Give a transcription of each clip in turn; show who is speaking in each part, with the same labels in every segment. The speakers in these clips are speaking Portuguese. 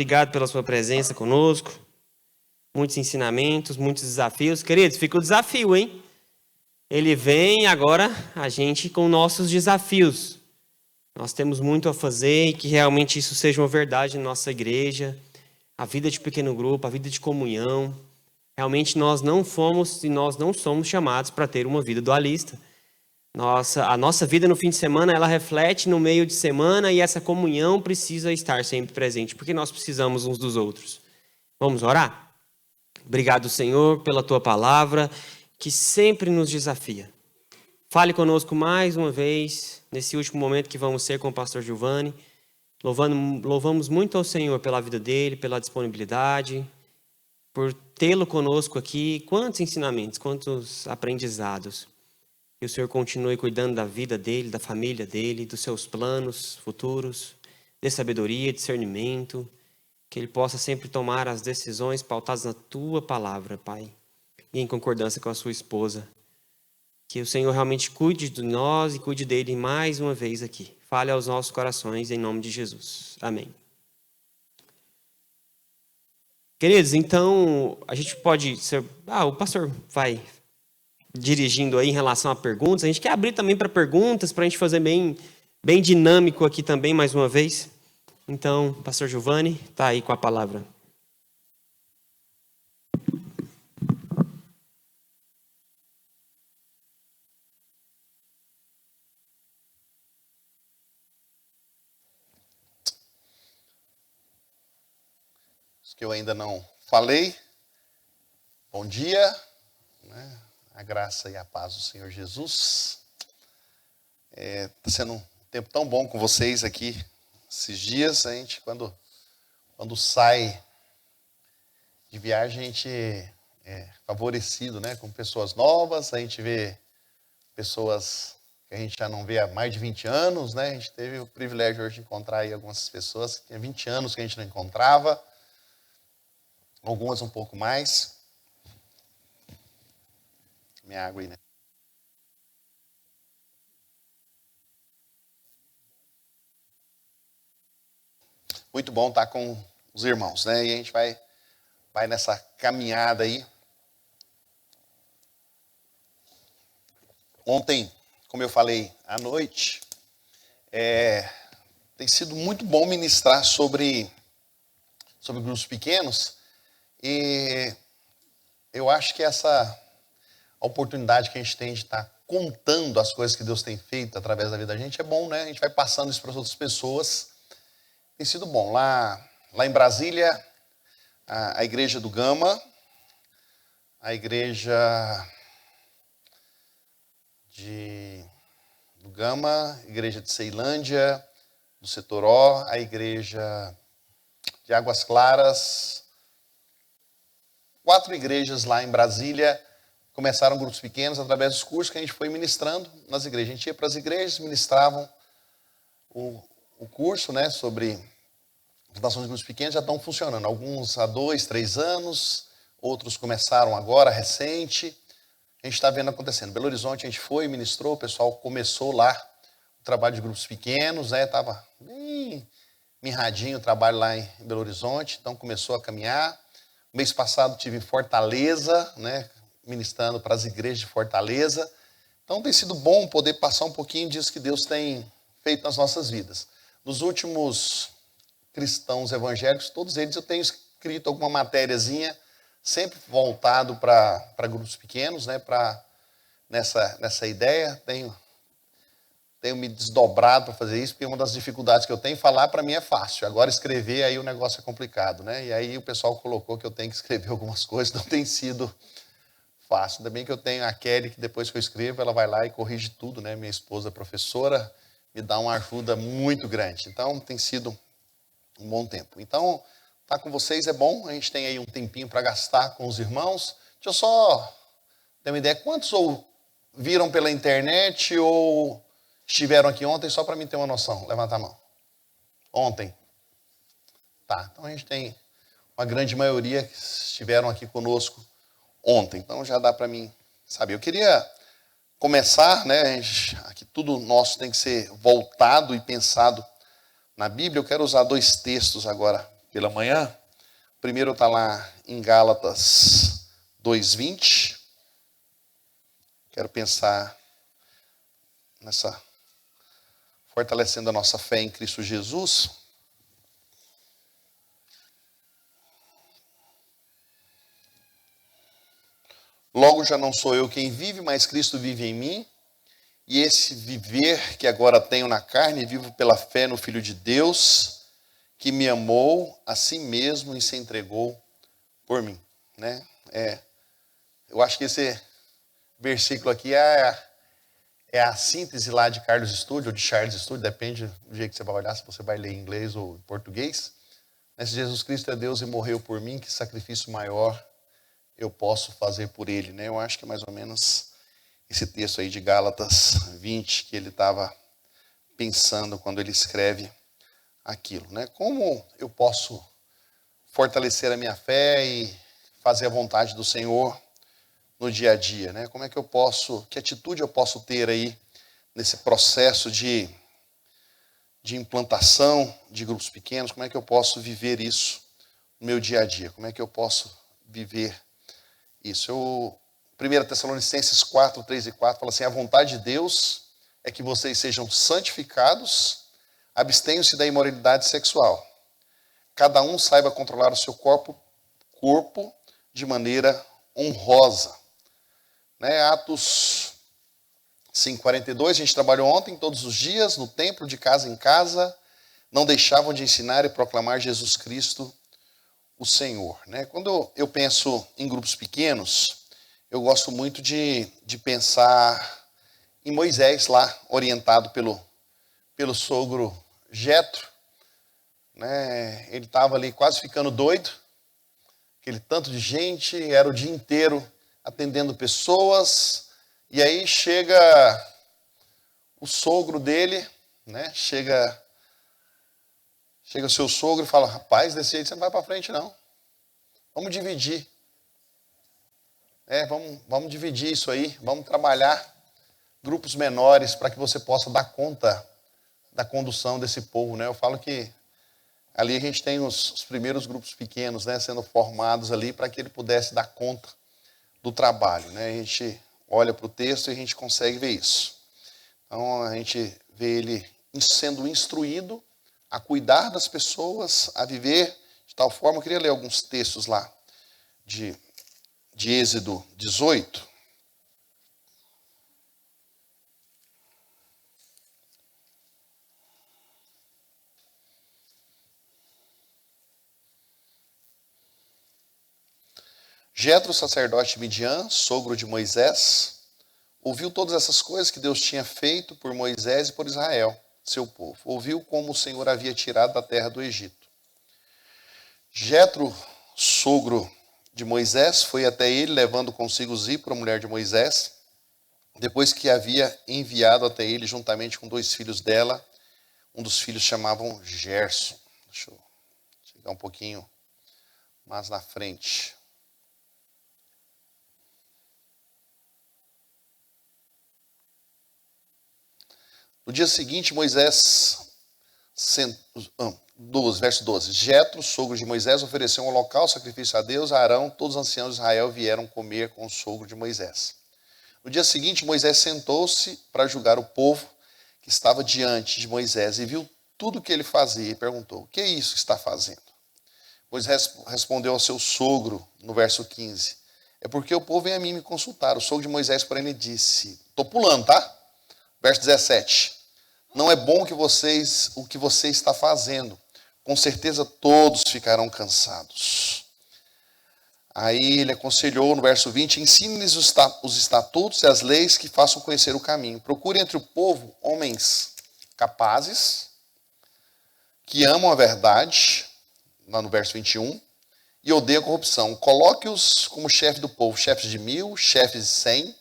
Speaker 1: obrigado pela sua presença conosco. Muitos ensinamentos, muitos desafios. Queridos, fica o desafio, hein? Ele vem agora, a gente, com nossos desafios. Nós temos muito a fazer e que realmente isso seja uma verdade na nossa igreja. A vida de pequeno grupo, a vida de comunhão. Realmente nós não fomos e nós não somos chamados para ter uma vida dualista. A nossa vida no fim de semana, ela reflete no meio de semana e essa comunhão precisa estar sempre presente, porque nós precisamos uns dos outros. Vamos orar? Obrigado, Senhor, pela Tua palavra, que sempre nos desafia. Fale conosco mais uma vez, nesse último momento que vamos ser com o pastor Giovanni. Louvamos muito ao Senhor pela vida dele, pela disponibilidade, por tê-lo conosco aqui. Quantos ensinamentos, quantos aprendizados. Que o Senhor continue cuidando da vida dele, da família dele, dos seus planos futuros, de sabedoria, discernimento. Que ele possa sempre tomar as decisões pautadas na Tua palavra, Pai. E em concordância com a sua esposa. Que o Senhor realmente cuide de nós e cuide dele mais uma vez aqui. Fale aos nossos corações em nome de Jesus. Amém. Queridos, então, a gente pode ser... o pastor vai dirigindo aí em relação a perguntas. A gente quer abrir também para perguntas, para a gente fazer bem dinâmico aqui também, mais uma vez. Então, pastor Giovanni, está aí com a palavra.
Speaker 2: Os que eu ainda não falei, bom dia, né? A graça e a paz do Senhor Jesus. Está sendo um tempo tão bom com vocês aqui esses dias. A gente, quando sai de viagem, a gente é favorecido, né? Com pessoas novas, a gente vê pessoas que a gente já não vê há mais de 20 anos, né? A gente teve o privilégio hoje de encontrar aí algumas pessoas que tinha 20 anos que a gente não encontrava, algumas um pouco mais. Minha água aí, né? Muito bom estar com os irmãos, né? E a gente vai nessa caminhada aí. Ontem, como eu falei à noite, tem sido muito bom ministrar sobre grupos pequenos. E eu acho que essa oportunidade que a gente tem de estar contando as coisas que Deus tem feito através da vida da gente é bom, né? A gente vai passando isso para as outras pessoas. Tem sido bom. Lá em Brasília, a igreja do Gama, a igreja do Gama, a igreja de Ceilândia, do Setoró, a igreja de Águas Claras. 4 igrejas lá em Brasília começaram grupos pequenos através dos cursos que a gente foi ministrando nas igrejas. A gente ia para as igrejas, ministravam o curso, né, sobre fundação de grupos pequenos, já estão funcionando. Alguns há 2, 3 anos, outros começaram agora, recente. A gente está vendo acontecendo. Belo Horizonte a gente foi, ministrou, o pessoal começou lá o trabalho de grupos pequenos, né? Estava bem mirradinho o trabalho lá em Belo Horizonte, então começou a caminhar. Mês passado tive em Fortaleza, né? Ministrando para as igrejas de Fortaleza. Então tem sido bom poder passar um pouquinho disso que Deus tem feito nas nossas vidas. Nos últimos cristãos evangélicos, todos eles eu tenho escrito alguma matériazinha, sempre voltado para grupos pequenos, né? Nessa ideia. Tenho me desdobrado para fazer isso, porque uma das dificuldades que eu tenho, falar para mim é fácil. Agora escrever, aí o negócio é complicado, né? E aí o pessoal colocou que eu tenho que escrever algumas coisas, não tem sido fácil. Ainda bem que eu tenho a Kelly, que depois que eu escrevo, ela vai lá e corrige tudo, né? Minha esposa professora me dá uma ajuda muito grande. Então tem sido um bom tempo. Então, estar com vocês é bom. A gente tem aí um tempinho para gastar com os irmãos. Deixa eu só ter uma ideia. Quantos viram pela internet ou estiveram aqui ontem, só para mim ter uma noção? Levanta a mão. Ontem. Tá, então a gente tem uma grande maioria que estiveram aqui conosco ontem. Então já dá para mim saber. Eu queria começar, né? Aqui tudo nosso tem que ser voltado e pensado na Bíblia. Eu quero usar 2 textos agora pela manhã. O primeiro está lá em Gálatas 2:20. Quero pensar fortalecendo a nossa fé em Cristo Jesus. Logo já não sou eu quem vive, mas Cristo vive em mim. E esse viver que agora tenho na carne, vivo pela fé no Filho de Deus, que me amou a si mesmo e se entregou por mim. Né? Eu acho que esse versículo aqui é a síntese lá de Carlos Studd, ou de Charles Studd, depende do jeito que você vai olhar, se você vai ler em inglês ou em português. Mas se Jesus Cristo é Deus e morreu por mim, que sacrifício maior eu posso fazer por ele, né? Eu acho que é mais ou menos esse texto aí de Gálatas 20 que ele estava pensando quando ele escreve aquilo, né? Como eu posso fortalecer a minha fé e fazer a vontade do Senhor no dia a dia, né? Como é que eu posso, que atitude eu posso ter aí nesse processo de implantação de grupos pequenos? Como é que eu posso viver isso no meu dia a dia? Como é que eu posso viver isso? 1 Tessalonicenses 4, 3 e 4 fala assim: a vontade de Deus é que vocês sejam santificados, abstenham-se da imoralidade sexual. Cada um saiba controlar o seu corpo de maneira honrosa. Né? Atos 5:42, a gente trabalhou ontem, todos os dias, no templo, de casa em casa, não deixavam de ensinar e proclamar Jesus Cristo, o Senhor. Né? Quando eu penso em grupos pequenos, eu gosto muito de pensar em Moisés lá, orientado pelo sogro Jetro. Né? Ele estava ali quase ficando doido, aquele tanto de gente, era o dia inteiro atendendo pessoas, e aí chega o sogro dele, né? Chega o seu sogro e fala: rapaz, desse jeito você não vai para frente não, vamos dividir. Vamos dividir isso aí, vamos trabalhar grupos menores para que você possa dar conta da condução desse povo, né? Eu falo que ali a gente tem os primeiros grupos pequenos, né, sendo formados ali para que ele pudesse dar conta do trabalho, né? A gente olha para o texto e a gente consegue ver isso. Então a gente vê ele sendo instruído a cuidar das pessoas, a viver de tal forma. Eu queria ler alguns textos lá de Êxodo 18. Jetro, sacerdote de Midian, sogro de Moisés, ouviu todas essas coisas que Deus tinha feito por Moisés e por Israel, seu povo. Ouviu como o Senhor havia tirado da terra do Egito. Jetro, sogro de Moisés, foi até ele, levando consigo Zípora, mulher de Moisés, depois que havia enviado até ele, juntamente com 2 filhos dela. Um dos filhos chamavam Gerson. Deixa eu chegar um pouquinho mais na frente. No dia seguinte, verso 12. Jetro, sogro de Moisés, ofereceu um holocausto, sacrifício a Deus. Arão, todos os anciãos de Israel vieram comer com o sogro de Moisés. No dia seguinte, Moisés sentou-se para julgar o povo que estava diante de Moisés e viu tudo o que ele fazia e perguntou: o que é isso que está fazendo? Moisés respondeu ao seu sogro, no verso 15: é porque o povo vem a mim me consultar. O sogro de Moisés, porém, lhe disse: estou pulando, tá? Verso 17: não é bom o que você está fazendo. Com certeza todos ficarão cansados. Aí ele aconselhou no verso 20: ensine-lhes os estatutos e as leis que façam conhecer o caminho. Procure entre o povo homens capazes, que amam a verdade, lá no verso 21, e odeiam a corrupção. Coloque-os como chefe do povo, chefes de 1000, chefes de 100,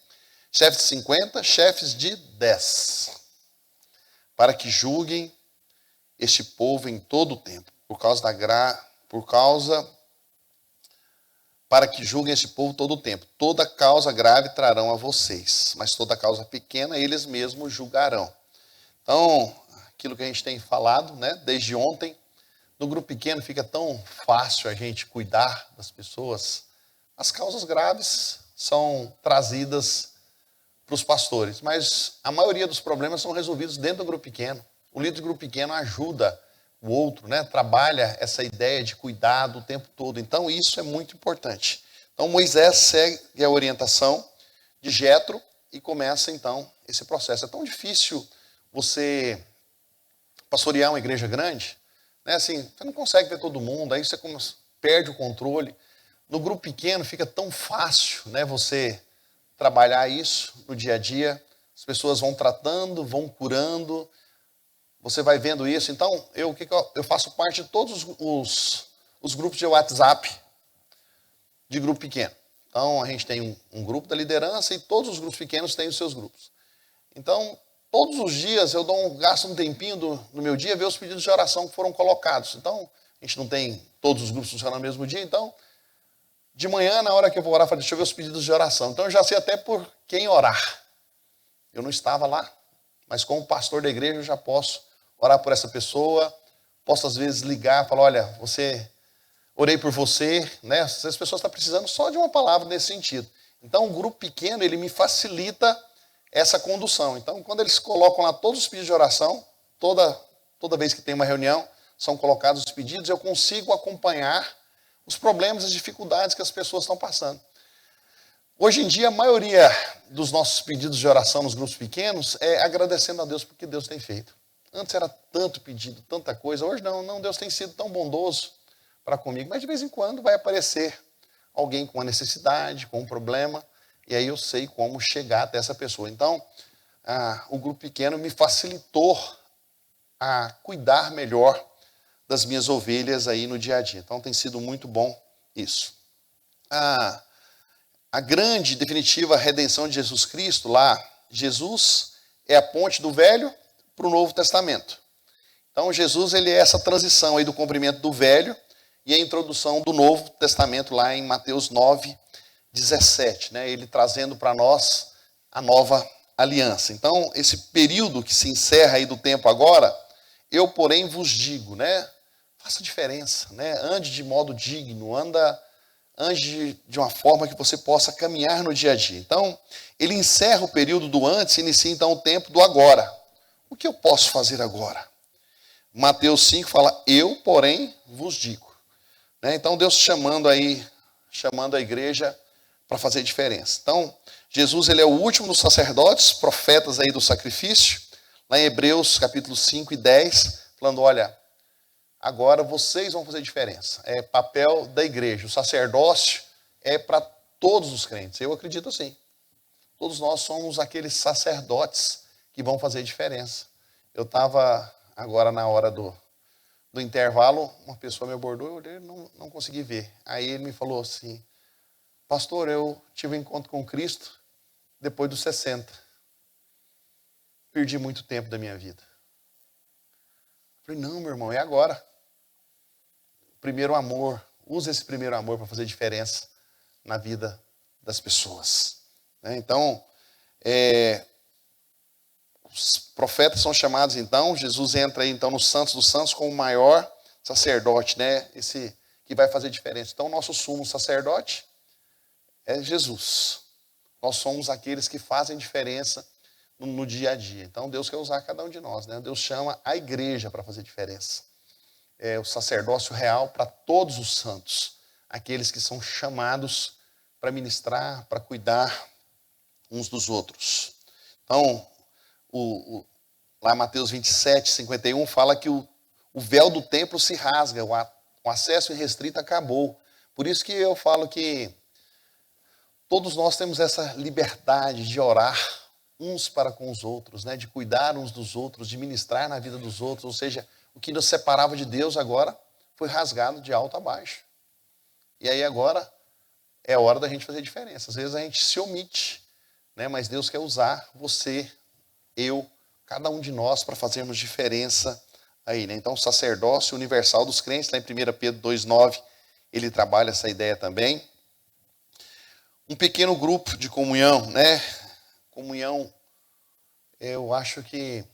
Speaker 2: chefes de 50, chefes de 10, para que julguem este povo em todo o tempo, para que julguem este povo todo o tempo. Toda causa grave trarão a vocês, mas toda causa pequena eles mesmos julgarão. Então, aquilo que a gente tem falado, né, desde ontem, no grupo pequeno fica tão fácil a gente cuidar das pessoas, as causas graves são trazidas para os pastores, mas a maioria dos problemas são resolvidos dentro do grupo pequeno. O líder do grupo pequeno ajuda o outro, né? Trabalha essa ideia de cuidado o tempo todo. Então isso é muito importante. Então Moisés segue a orientação de Jetro e começa então esse processo. É tão difícil você pastorear uma igreja grande, né? Assim, você não consegue ver todo mundo, aí você perde o controle. No grupo pequeno fica tão fácil, né, você trabalhar isso no dia a dia. As pessoas vão tratando, vão curando, você vai vendo isso. Então, eu faço parte de todos os grupos de WhatsApp de grupo pequeno. Então, a gente tem um grupo da liderança e todos os grupos pequenos têm os seus grupos. Então, todos os dias eu gasto um tempinho do meu dia ver os pedidos de oração que foram colocados. Então, a gente não tem todos os grupos funcionando no mesmo dia, então, de manhã, na hora que eu vou orar, eu falo, deixa eu ver os pedidos de oração. Então, eu já sei até por quem orar. Eu não estava lá, mas como pastor da igreja, eu já posso orar por essa pessoa, posso às vezes ligar, falar, olha, orei por você, né? As pessoas estão precisando só de uma palavra nesse sentido. Então, o grupo pequeno, ele me facilita essa condução. Então, quando eles colocam lá todos os pedidos de oração, toda vez que tem uma reunião, são colocados os pedidos, eu consigo acompanhar os problemas, as dificuldades que as pessoas estão passando. Hoje em dia, a maioria dos nossos pedidos de oração nos grupos pequenos é agradecendo a Deus por que Deus tem feito. Antes era tanto pedido, tanta coisa. Hoje não, Deus tem sido tão bondoso para comigo. Mas de vez em quando vai aparecer alguém com uma necessidade, com um problema, e aí eu sei como chegar até essa pessoa. Então, o grupo pequeno me facilitou a cuidar melhor das minhas ovelhas aí no dia a dia. Então tem sido muito bom isso. A grande, definitiva redenção de Jesus Cristo lá, Jesus é a ponte do Velho para o Novo Testamento. Então Jesus, ele é essa transição aí do cumprimento do Velho e a introdução do Novo Testamento lá em Mateus 9:17, né? Ele trazendo para nós a nova aliança. Então, esse período que se encerra aí do tempo agora, eu, porém, vos digo, né? Faça diferença, né? Ande de modo digno, ande de uma forma que você possa caminhar no dia a dia. Então, ele encerra o período do antes e inicia então o tempo do agora. O que eu posso fazer agora? Mateus 5 fala, eu, porém, vos digo. Né? Então, Deus chamando a igreja para fazer diferença. Então, Jesus, ele é o último dos sacerdotes, profetas aí do sacrifício, lá em Hebreus capítulo 5 e 10, falando, olha, agora vocês vão fazer diferença. É papel da igreja. O sacerdócio é para todos os crentes. Eu acredito assim. Todos nós somos aqueles sacerdotes que vão fazer diferença. Eu estava agora na hora do intervalo, uma pessoa me abordou, eu olhei, não consegui ver. Aí ele me falou assim, pastor, eu tive um encontro com Cristo depois dos 60. Perdi muito tempo da minha vida. Eu falei, não, meu irmão, é agora. Primeiro amor, usa esse primeiro amor para fazer diferença na vida das pessoas. Então, os profetas são chamados então, Jesus entra aí então nos santos dos santos como o maior sacerdote, né? Esse que vai fazer diferença. Então, o nosso sumo sacerdote é Jesus. Nós somos aqueles que fazem diferença no dia a dia. Então, Deus quer usar cada um de nós, né? Deus chama a igreja para fazer diferença. É o sacerdócio real para todos os santos, aqueles que são chamados para ministrar, para cuidar uns dos outros. Então, lá Mateus 27:51 fala que o véu do templo se rasga, o acesso irrestrito acabou. Por isso que eu falo que todos nós temos essa liberdade de orar uns para com os outros, né? De cuidar uns dos outros, de ministrar na vida dos outros, ou seja, o que nos separava de Deus agora foi rasgado de alto a baixo. E aí agora é hora da gente fazer diferença. Às vezes a gente se omite, né? Mas Deus quer usar você, eu, cada um de nós para fazermos diferença aí, né? Então o sacerdócio universal dos crentes, lá em 1 Pedro 2:9, ele trabalha essa ideia também. Um pequeno grupo de comunhão, né? Comunhão, eu acho que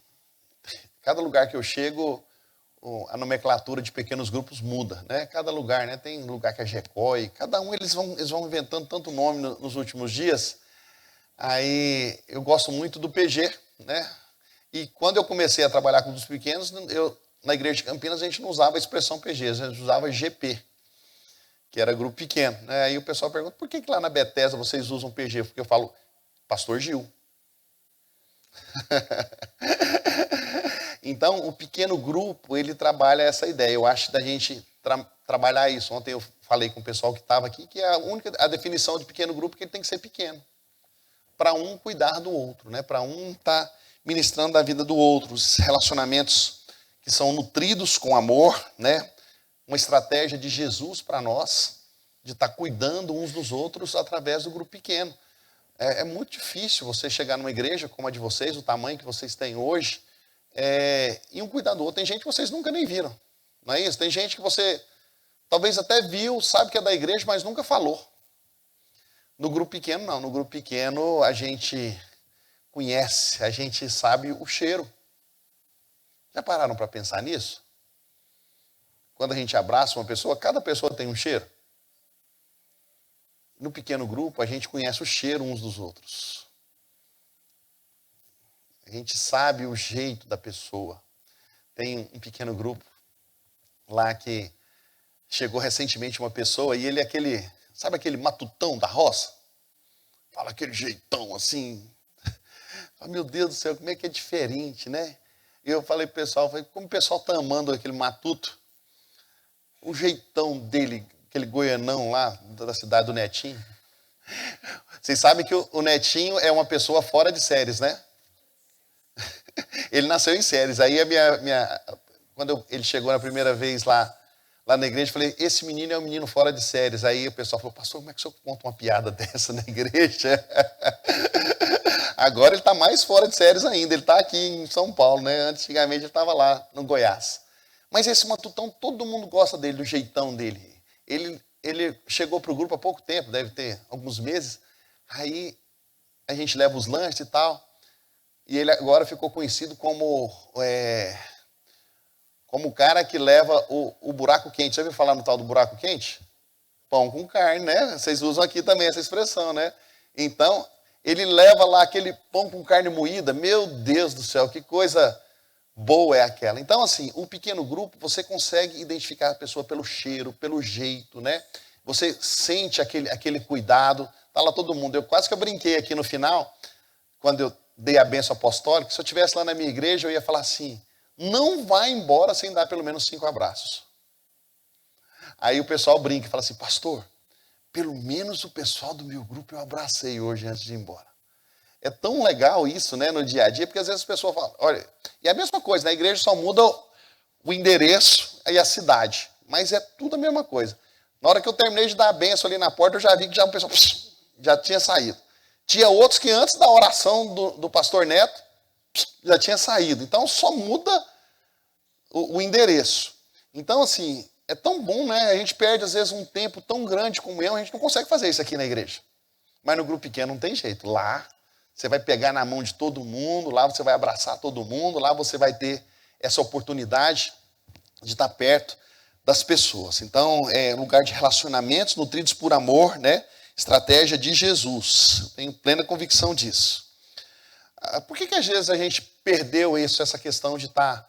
Speaker 2: cada lugar que eu chego, a nomenclatura de pequenos grupos muda, né? Cada lugar, né? Tem lugar que é GECOI, cada um eles vão inventando tanto nome nos últimos dias. Aí eu gosto muito do PG, né? E quando eu comecei a trabalhar com os pequenos, na igreja de Campinas a gente não usava a expressão PG, a gente usava GP, que era grupo pequeno, né? Aí o pessoal pergunta, por que lá na Bethesda vocês usam PG? Porque eu falo, Pastor Gil. Então, o pequeno grupo, ele trabalha essa ideia. Eu acho da gente trabalhar isso. Ontem eu falei com o pessoal que estava aqui, que a definição de pequeno grupo é que ele tem que ser pequeno. Para um cuidar do outro, né? Para um estar ministrando a vida do outro. Os relacionamentos que são nutridos com amor, né? Uma estratégia de Jesus para nós, de estar cuidando uns dos outros através do grupo pequeno. É muito difícil você chegar numa igreja como a de vocês, o tamanho que vocês têm hoje, e um cuidar do outro. Tem gente que vocês nunca nem viram, não é isso? Tem gente que você talvez até viu, sabe que é da igreja, mas nunca falou. No grupo pequeno, não. No grupo pequeno, a gente conhece, a gente sabe o cheiro. Já pararam para pensar nisso? Quando a gente abraça uma pessoa, cada pessoa tem um cheiro. No pequeno grupo, a gente conhece o cheiro uns dos outros. A gente sabe o jeito da pessoa. Tem um pequeno grupo lá que chegou recentemente uma pessoa e ele é sabe aquele matutão da roça? Fala aquele jeitão assim. Meu Deus do céu, como é que é diferente, né? Eu falei pro pessoal, como o pessoal tá amando aquele matuto? O jeitão dele, aquele goianão lá da cidade do Netinho. Vocês sabem que o Netinho é uma pessoa fora de séries, né? Ele nasceu em séries. Aí quando ele chegou na primeira vez lá na igreja, eu falei, esse menino é um menino fora de séries. Aí o pessoal falou, pastor, como é que o senhor conta uma piada dessa na igreja? Agora ele está mais fora de séries ainda. Ele está aqui em São Paulo, né? Antigamente ele estava lá no Goiás. Mas esse matutão, todo mundo gosta dele, do jeitão dele. Ele chegou para o grupo há pouco tempo, deve ter alguns meses. Aí a gente leva os lanches e tal. E ele agora ficou conhecido como o cara que leva o buraco quente. Já ouviu falar no tal do buraco quente? Pão com carne, né? Vocês usam aqui também essa expressão, né? Então, ele leva lá aquele pão com carne moída. Meu Deus do céu, que coisa boa é aquela. Então, assim, o pequeno grupo, você consegue identificar a pessoa pelo cheiro, pelo jeito, né? Você sente aquele cuidado. Tá lá todo mundo. Eu quase que eu brinquei aqui no final, quando eu dei a bênção apostólica. Se eu estivesse lá na minha igreja, eu ia falar assim, não vai embora sem dar pelo menos 5 abraços. Aí o pessoal brinca e fala assim, pastor, pelo menos o pessoal do meu grupo eu abracei hoje antes de ir embora. É tão legal isso, né, no dia a dia, porque às vezes as pessoas falam, olha, e é a mesma coisa, na igreja só muda o endereço e a cidade, mas é tudo a mesma coisa. Na hora que eu terminei de dar a bênção ali na porta, eu já vi que o pessoal já tinha saído. Tinha outros que antes da oração do pastor Neto, já tinha saído. Então só muda o endereço. Então, assim, é tão bom, né? A gente perde, às vezes, um tempo tão grande como a gente não consegue fazer isso aqui na igreja. Mas no grupo pequeno não tem jeito. Lá você vai pegar na mão de todo mundo, lá você vai abraçar todo mundo, lá você vai ter essa oportunidade de estar perto das pessoas. Então, é lugar de relacionamentos nutridos por amor, né? Estratégia de Jesus. Eu tenho plena convicção disso. Por que às vezes a gente perdeu essa questão de estar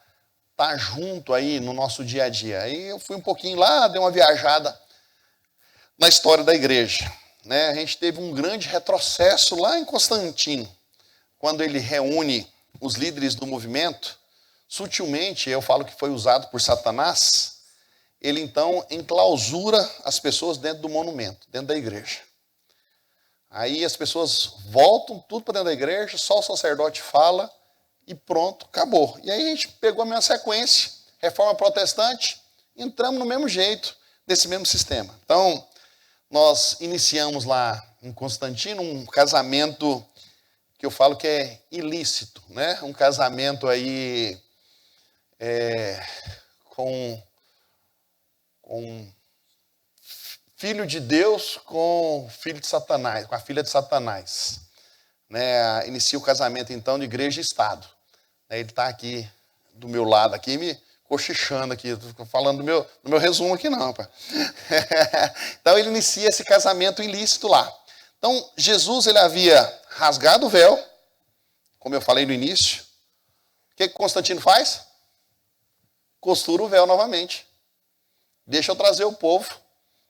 Speaker 2: junto aí no nosso dia a dia? Aí eu fui um pouquinho lá, dei uma viajada na história da igreja, né? A gente teve um grande retrocesso lá em Constantino, quando ele reúne os líderes do movimento, sutilmente, eu falo que foi usado por Satanás, ele então enclausura as pessoas dentro do monumento, dentro da igreja. Aí as pessoas voltam tudo para dentro da igreja, só o sacerdote fala e pronto, acabou. E aí a gente pegou a mesma sequência, reforma protestante, entramos no mesmo jeito, desse mesmo sistema. Então, nós iniciamos lá em Constantino um casamento que eu falo que é ilícito, né? Um casamento aí com filho de Deus com filho de Satanás, com a filha de Satanás. Né? Inicia o casamento, então, de igreja e Estado. Ele está aqui do meu lado, aqui, me cochichando aqui, tô falando do meu resumo aqui não, pai. Então ele inicia esse casamento ilícito lá. Então Jesus ele havia rasgado o véu, como eu falei no início. O que Constantino faz? Costura o véu novamente. Deixa eu trazer o povo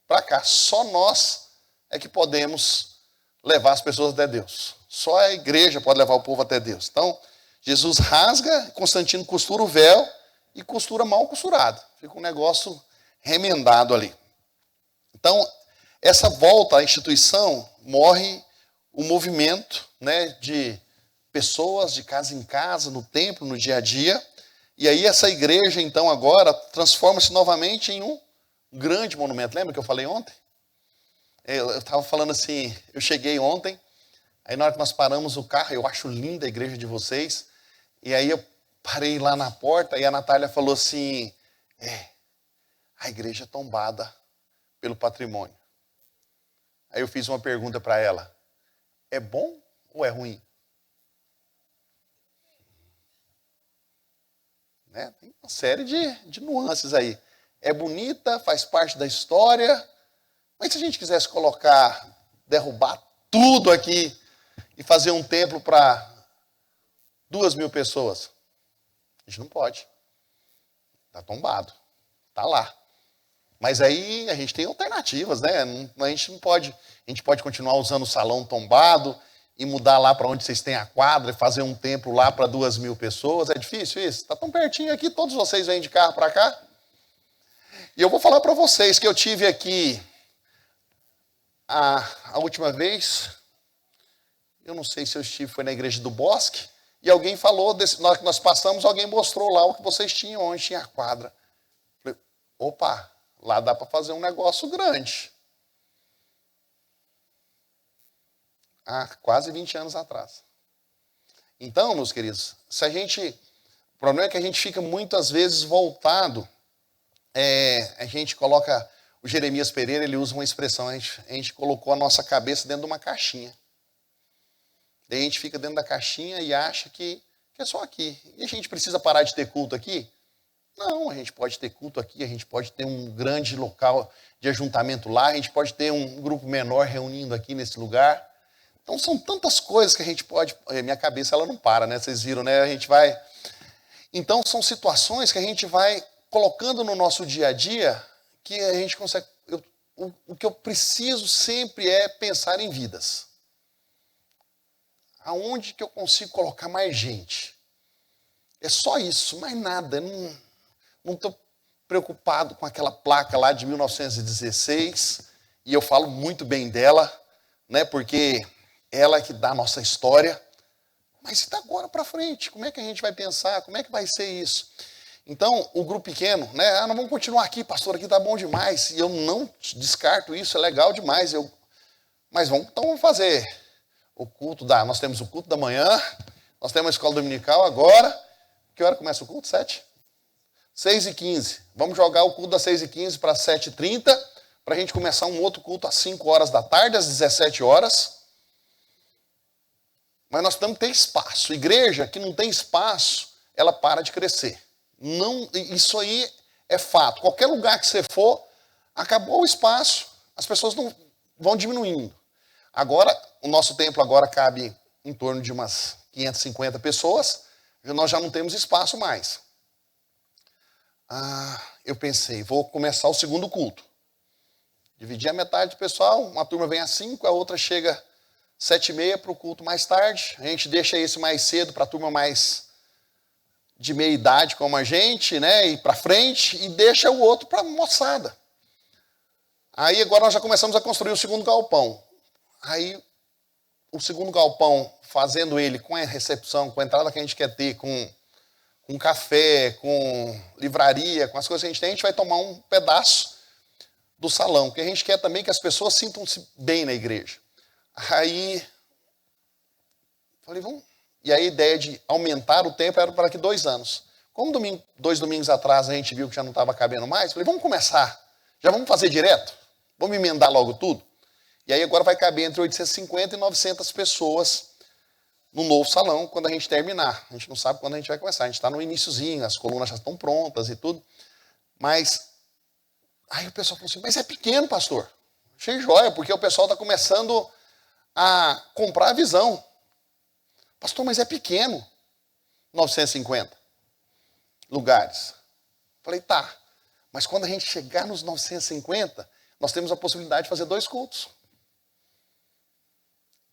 Speaker 2: para cá. Só nós é que podemos levar as pessoas até Deus. Só a igreja pode levar o povo até Deus. Então, Jesus rasga, Constantino costura o véu e costura mal costurado. Fica um negócio remendado ali. Então, essa volta à instituição, morre o movimento, né, de pessoas de casa em casa, no templo, no dia a dia. E aí essa igreja, então, agora, transforma-se novamente em um grande monumento. Lembra que eu falei ontem? Eu estava falando assim, eu cheguei ontem, aí na hora que nós paramos o carro, eu acho linda a igreja de vocês, e aí eu parei lá na porta e a Natália falou assim, a igreja é tombada pelo patrimônio. Aí eu fiz uma pergunta para ela, é bom ou é ruim? Né? Tem uma série de nuances aí. É bonita, faz parte da história, mas se a gente quisesse derrubar tudo aqui e fazer um templo para 2.000 pessoas, a gente não pode. Está tombado, está lá. Mas aí a gente tem alternativas, né? A gente não pode, a gente pode continuar usando o salão tombado e mudar lá para onde vocês têm a quadra e fazer um templo lá para 2.000 pessoas. É difícil isso? Está tão pertinho aqui, todos vocês vêm de carro para cá. E eu vou falar para vocês que eu tive aqui a última vez, eu não sei se eu estive, foi na igreja do Bosque, e alguém falou, na hora que nós passamos, alguém mostrou lá o que vocês tinham, onde tinha a quadra. Falei, opa, lá dá para fazer um negócio grande. Há quase 20 anos atrás. Então, meus queridos, o problema é que a gente fica muitas vezes voltado, a gente coloca, o Jeremias Pereira, ele usa uma expressão, a gente colocou a nossa cabeça dentro de uma caixinha. Daí a gente fica dentro da caixinha e acha que é só aqui. E a gente precisa parar de ter culto aqui? Não, a gente pode ter culto aqui, a gente pode ter um grande local de ajuntamento lá, a gente pode ter um grupo menor reunindo aqui nesse lugar. Então são tantas coisas que a gente pode... Minha cabeça ela não para, né? Vocês viram, né? A gente vai... Então são situações que a gente vai colocando no nosso dia a dia que a gente consegue... O que eu preciso sempre é pensar em vidas. Aonde que eu consigo colocar mais gente? É só isso, mais nada. Não estou preocupado com aquela placa lá de 1916, e eu falo muito bem dela, né, porque ela é que dá a nossa história. Mas e agora para frente? Como é que a gente vai pensar? Como é que vai ser isso? Então, o grupo pequeno, né? Nós vamos continuar aqui, pastor, aqui tá bom demais. E eu não descarto isso, é legal demais. Mas vamos fazer o culto nós temos o culto da manhã, nós temos a escola dominical agora. Que hora começa o culto? 7? 6h15. Vamos jogar o culto das 6h15 para 7h30, para a gente começar um outro culto às 5 horas da tarde, às 17 horas. Mas nós temos que ter espaço. Igreja que não tem espaço, ela para de crescer. Não, isso aí é fato. Qualquer lugar que você for, acabou o espaço, as pessoas não vão diminuindo. Agora, o nosso templo agora cabe em torno de umas 550 pessoas, nós já não temos espaço mais. Eu pensei, vou começar o segundo culto. Dividi a metade do pessoal, uma turma vem às 5, a outra chega 7h30 para o culto mais tarde. A gente deixa esse mais cedo para a turma mais de meia idade como a gente, né, ir para frente, e deixa o outro para a moçada. Aí agora nós já começamos a construir o segundo galpão. Aí o segundo galpão, fazendo ele com a recepção, com a entrada que a gente quer ter, com café, com livraria, com as coisas que a gente tem, a gente vai tomar um pedaço do salão, porque a gente quer também que as pessoas sintam-se bem na igreja. Aí, falei, vamos... E a ideia de aumentar o tempo era para daqui 2 anos. Como 2 domingos atrás a gente viu que já não estava cabendo mais, falei, vamos começar. Já vamos fazer direto? Vamos emendar logo tudo? E aí agora vai caber entre 850 e 900 pessoas no novo salão quando a gente terminar. A gente não sabe quando a gente vai começar. A gente está no iniciozinho, as colunas já estão prontas e tudo. Mas aí o pessoal falou assim, mas é pequeno, pastor. Achei joia, porque o pessoal está começando a comprar a visão. Pastor, mas é pequeno. 950 lugares. Falei, tá. Mas quando a gente chegar nos 950, nós temos a possibilidade de fazer 2 cultos.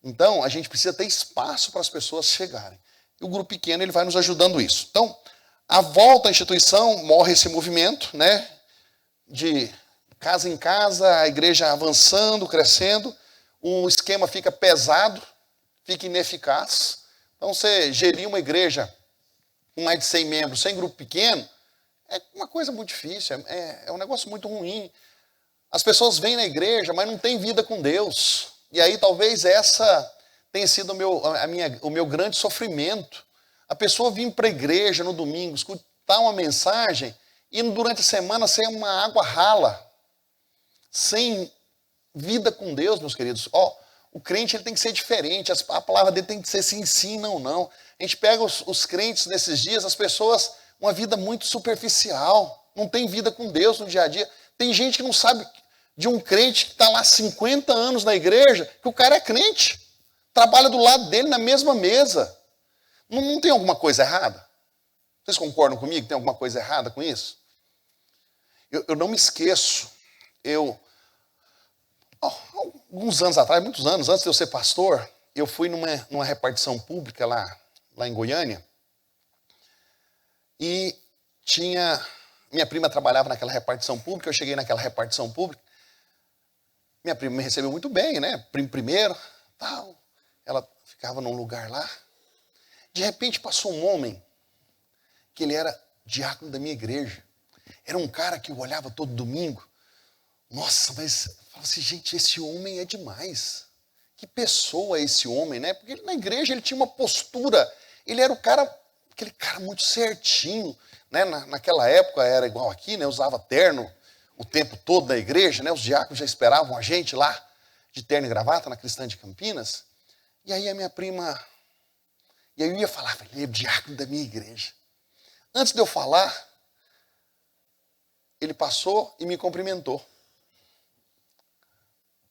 Speaker 2: Então, a gente precisa ter espaço para as pessoas chegarem. E o grupo pequeno, ele vai nos ajudando isso. Então, a volta à instituição, morre esse movimento, né? De casa em casa, a igreja avançando, crescendo. O esquema fica pesado, fica ineficaz. Então, você gerir uma igreja com mais de 100 membros, sem grupo pequeno, é uma coisa muito difícil, é um negócio muito ruim. As pessoas vêm na igreja, mas não têm vida com Deus. E aí talvez essa tenha sido o meu grande sofrimento. A pessoa vir para a igreja no domingo, escutar uma mensagem, e durante a semana ser uma água rala, sem vida com Deus, meus queridos. O crente ele tem que ser diferente, a palavra dele tem que ser sim, sim, não, não. A gente pega os crentes nesses dias, as pessoas, uma vida muito superficial, não tem vida com Deus no dia a dia. Tem gente que não sabe de um crente que está lá 50 anos na igreja, que o cara é crente, trabalha do lado dele na mesma mesa. Não tem alguma coisa errada? Vocês concordam comigo que tem alguma coisa errada com isso? Eu não me esqueço, alguns anos atrás, muitos anos, antes de eu ser pastor, eu fui numa repartição pública lá em Goiânia, e minha prima trabalhava naquela repartição pública, eu cheguei naquela repartição pública, minha prima me recebeu muito bem, né? Primo primeiro, tal. Ela ficava num lugar lá. De repente passou um homem, que ele era diácono da minha igreja. Era um cara que eu olhava todo domingo. Nossa, mas falava assim, gente, esse homem é demais. Que pessoa é esse homem, né? Porque na igreja ele tinha uma postura, ele era aquele cara muito certinho, né? Naquela época era igual aqui, né? Usava terno o tempo todo da igreja, né? Os diáconos já esperavam a gente lá, de terno e gravata, na Cristã de Campinas. E aí a minha prima, e aí eu ia falar, ele é diácono da minha igreja. Antes de eu falar, ele passou e me cumprimentou.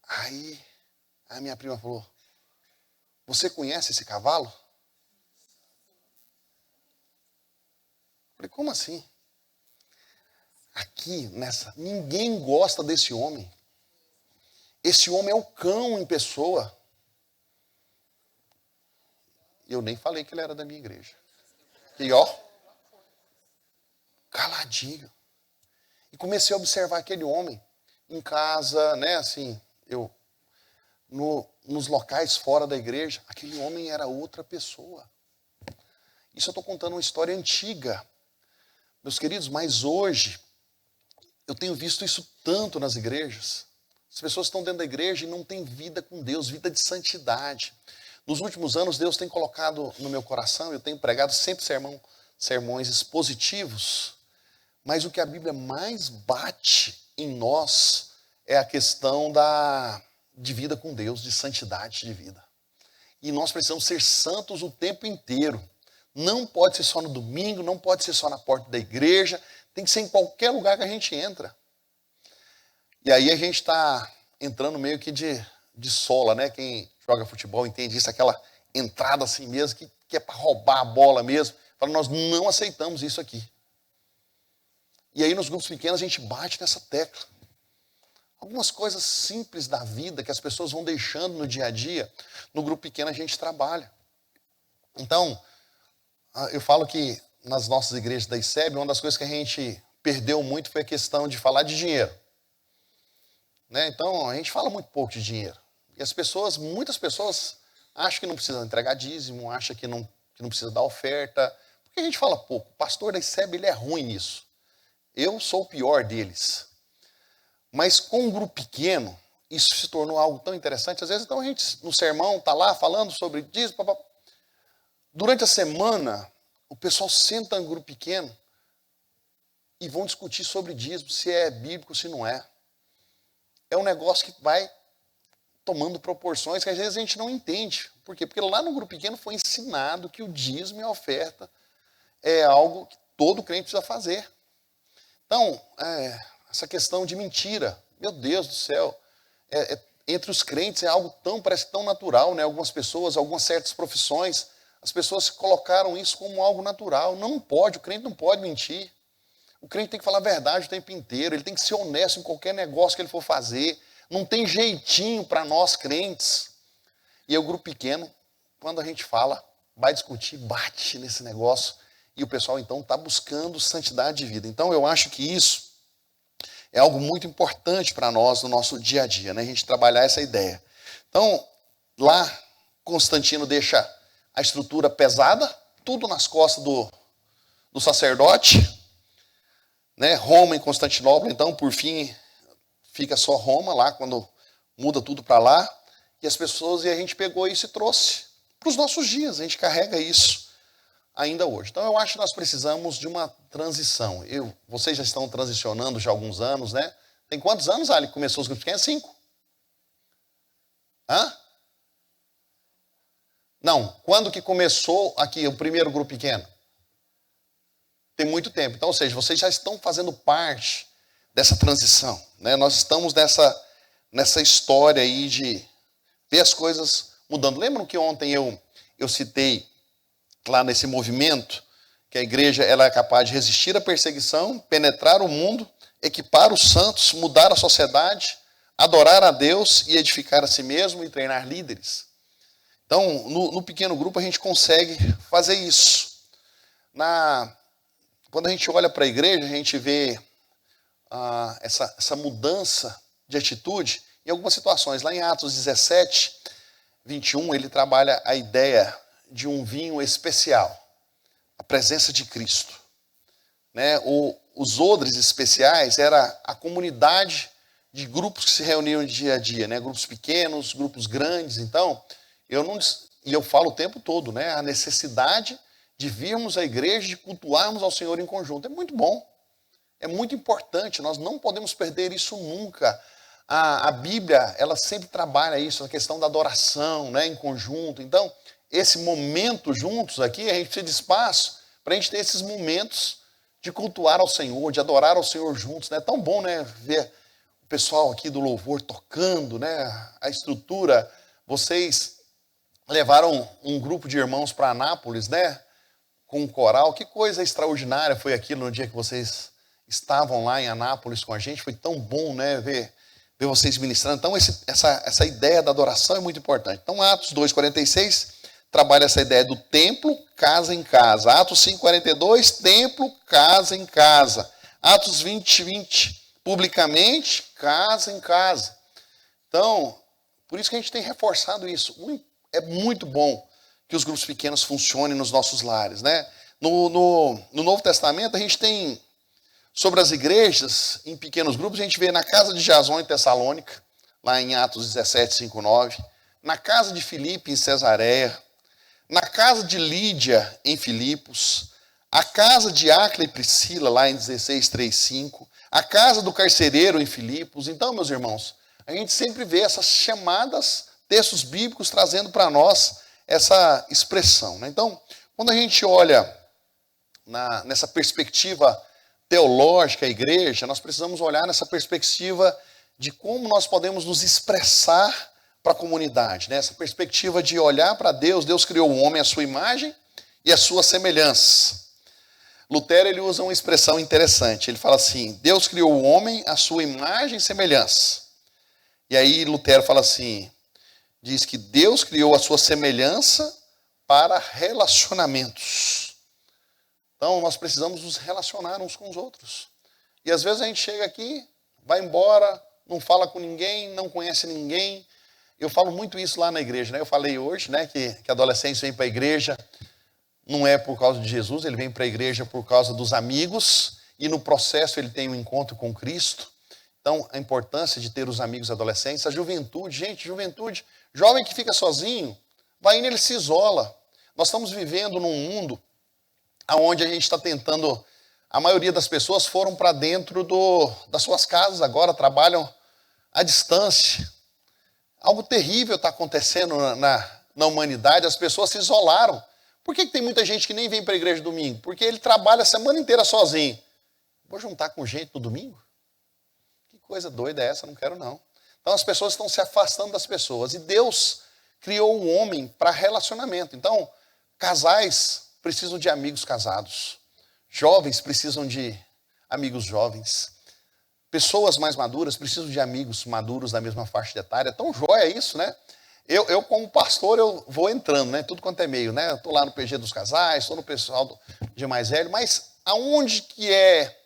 Speaker 2: Aí a minha prima falou, você conhece esse cavalo? Eu falei, como assim? Aqui, ninguém gosta desse homem. Esse homem é o cão em pessoa. E eu nem falei que ele era da minha igreja. E caladinho. E comecei a observar aquele homem em casa, né, assim, nos locais fora da igreja. Aquele homem era outra pessoa. Isso eu estou contando uma história antiga. Meus queridos, mas hoje, eu tenho visto isso tanto nas igrejas. As pessoas estão dentro da igreja e não têm vida com Deus, vida de santidade. Nos últimos anos, Deus tem colocado no meu coração, eu tenho pregado sempre sermões expositivos, mas o que a Bíblia mais bate em nós é a questão de vida com Deus, de santidade de vida. E nós precisamos ser santos o tempo inteiro. Não pode ser só no domingo, não pode ser só na porta da igreja, tem que ser em qualquer lugar que a gente entra. E aí a gente está entrando meio que de sola, né? Quem joga futebol entende isso, aquela entrada assim mesmo, que é para roubar a bola mesmo. Fala, nós não aceitamos isso aqui. E aí nos grupos pequenos a gente bate nessa tecla. Algumas coisas simples da vida que as pessoas vão deixando no dia a dia, no grupo pequeno a gente trabalha. Então, eu falo que nas nossas igrejas da ICEB, uma das coisas que a gente perdeu muito foi a questão de falar de dinheiro. Né? Então, a gente fala muito pouco de dinheiro. E muitas pessoas acham que não precisa entregar dízimo, acham que não precisa dar oferta, porque a gente fala pouco. O pastor da ICEB, ele é ruim nisso. Eu sou o pior deles. Mas com um grupo pequeno, isso se tornou algo tão interessante. Às vezes, então, a gente, no sermão, está lá falando sobre dízimo. Durante a semana, o pessoal senta em grupo pequeno e vão discutir sobre dízimo, se é bíblico, se não é. É um negócio que vai tomando proporções que às vezes a gente não entende. Por quê? Porque lá no grupo pequeno foi ensinado que o dízimo e a oferta é algo que todo crente precisa fazer. Então, essa questão de mentira, meu Deus do céu, entre os crentes é algo parece tão natural, né? Algumas pessoas, algumas certas profissões, as pessoas colocaram isso como algo natural. Não pode, o crente não pode mentir. O crente tem que falar a verdade o tempo inteiro, ele tem que ser honesto em qualquer negócio que ele for fazer. Não tem jeitinho para nós crentes. E aí o grupo pequeno, quando a gente fala, vai discutir, bate nesse negócio, e o pessoal então está buscando santidade de vida. Então eu acho que isso é algo muito importante para nós no nosso dia a dia, né? A gente trabalhar essa ideia. Então, lá, Constantino deixa a estrutura pesada, tudo nas costas do sacerdote, né? Roma e Constantinopla, então, por fim, fica só Roma lá, quando muda tudo para lá, e a gente pegou isso e trouxe para os nossos dias, a gente carrega isso ainda hoje. Então, eu acho que nós precisamos de uma transição. Vocês já estão transicionando já há alguns anos, né? Tem quantos anos, Ali, que começou os grupos pequenos? 5? Hã? Não, quando que começou aqui o primeiro grupo pequeno? Tem muito tempo. Então, ou seja, vocês já estão fazendo parte dessa transição, né? Nós estamos nessa história aí de ver as coisas mudando. Lembram que ontem eu citei lá nesse movimento que a igreja ela é capaz de resistir à perseguição, penetrar o mundo, equipar os santos, mudar a sociedade, adorar a Deus e edificar a si mesmo e treinar líderes. Então, no pequeno grupo a gente consegue fazer isso. Quando a gente olha para a igreja, a gente vê essa mudança de atitude em algumas situações. Lá em Atos 17, 21, ele trabalha a ideia de um vinho especial, a presença de Cristo. Né? Os odres especiais era a comunidade de grupos que se reuniam dia a dia, né? Grupos pequenos, grupos grandes. Então, eu falo o tempo todo, né? A necessidade de virmos à igreja, de cultuarmos ao Senhor em conjunto. É muito bom, é muito importante, nós não podemos perder isso nunca. A Bíblia, ela sempre trabalha isso, a questão da adoração, né? Em conjunto. Então, esse momento juntos aqui, a gente precisa de espaço para a gente ter esses momentos de cultuar ao Senhor, de adorar ao Senhor juntos. É tão bom, né, ver o pessoal aqui do louvor tocando, né, a estrutura. Vocês levaram um grupo de irmãos para Anápolis, né, com um coral. Que coisa extraordinária foi aquilo no dia que vocês estavam lá em Anápolis com a gente. Foi tão bom, né, ver vocês ministrando. Então, essa ideia da adoração é muito importante. Então, Atos 2:46 trabalha essa ideia do templo, casa em casa. Atos 5:42, templo, casa em casa. Atos 20:20, publicamente, casa em casa. Então, por isso que a gente tem reforçado isso. É muito bom que os grupos pequenos funcionem nos nossos lares, né? No Novo Testamento, a gente tem, sobre as igrejas, em pequenos grupos, a gente vê na casa de Jasão em Tessalônica, lá em Atos 17, 5, 9. Na casa de Filipe, em Cesareia. Na casa de Lídia, em Filipos, a casa de Áquila e Priscila, lá em 16, 3, 5, a casa do carcereiro em Filipos. Então, meus irmãos, a gente sempre vê essas chamadas, textos bíblicos, trazendo para nós essa expressão, né? Então, quando a gente olha nessa perspectiva teológica, a igreja, nós precisamos olhar nessa perspectiva de como nós podemos nos expressar para a comunidade, né? Essa perspectiva de olhar para Deus. Deus criou o homem à sua imagem e à sua semelhança. Lutero, ele usa uma expressão interessante. Ele fala assim: Deus criou o homem à sua imagem e semelhança. E aí Lutero fala assim, diz que Deus criou a sua semelhança para relacionamentos. Então, nós precisamos nos relacionar uns com os outros. E às vezes a gente chega aqui, vai embora, não fala com ninguém, não conhece ninguém. Eu falo muito isso lá na igreja, né? Eu falei hoje, né, que adolescente vem para a igreja, não é por causa de Jesus, ele vem para a igreja por causa dos amigos, e no processo ele tem um encontro com Cristo. Então, a importância de ter os amigos adolescentes, a juventude, gente, jovem que fica sozinho, vai indo, ele se isola. Nós estamos vivendo num mundo onde a gente está tentando, a maioria das pessoas foram para dentro das suas casas agora, trabalham à distância. Algo terrível está acontecendo na humanidade, as pessoas se isolaram. Por que tem muita gente que nem vem para a igreja domingo? Porque ele trabalha a semana inteira sozinho. Vou juntar com gente no domingo? Que coisa doida é essa? Não quero não. Então as pessoas estão se afastando das pessoas. E Deus criou o homem para relacionamento. Então, casais precisam de amigos casados. Jovens precisam de amigos jovens. Pessoas mais maduras precisam de amigos maduros da mesma faixa de etária. É tão jóia isso, né? Eu como pastor, eu vou entrando, né? Tudo quanto é meio, né? Eu estou lá no PG dos casais, estou no pessoal de mais velho, mas aonde que é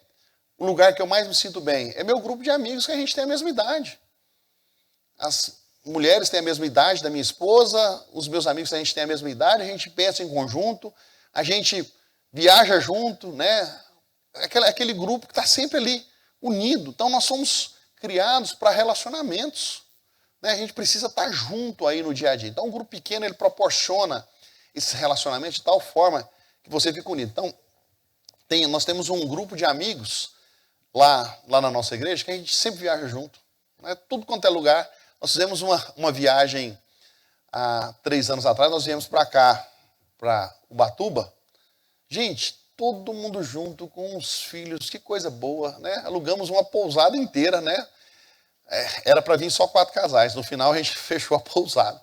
Speaker 2: o lugar que eu mais me sinto bem? É meu grupo de amigos que a gente tem a mesma idade. As mulheres têm a mesma idade da minha esposa, os meus amigos a gente tem a mesma idade, a gente pensa em conjunto, a gente viaja junto, né? Aquele grupo que está sempre ali, unido. Então nós somos criados para relacionamentos. Né? A gente precisa estar junto aí no dia a dia. Então um grupo pequeno ele proporciona esse relacionamento de tal forma que você fica unido. Então nós temos um grupo de amigos lá na nossa igreja que a gente sempre viaja junto. Né? Tudo quanto é lugar. Nós fizemos uma viagem há 3 anos atrás, nós viemos para cá, para Ubatuba. Gente, todo mundo junto com os filhos, que coisa boa, né? Alugamos uma pousada inteira, né? Era para vir só 4 casais, no final a gente fechou a pousada.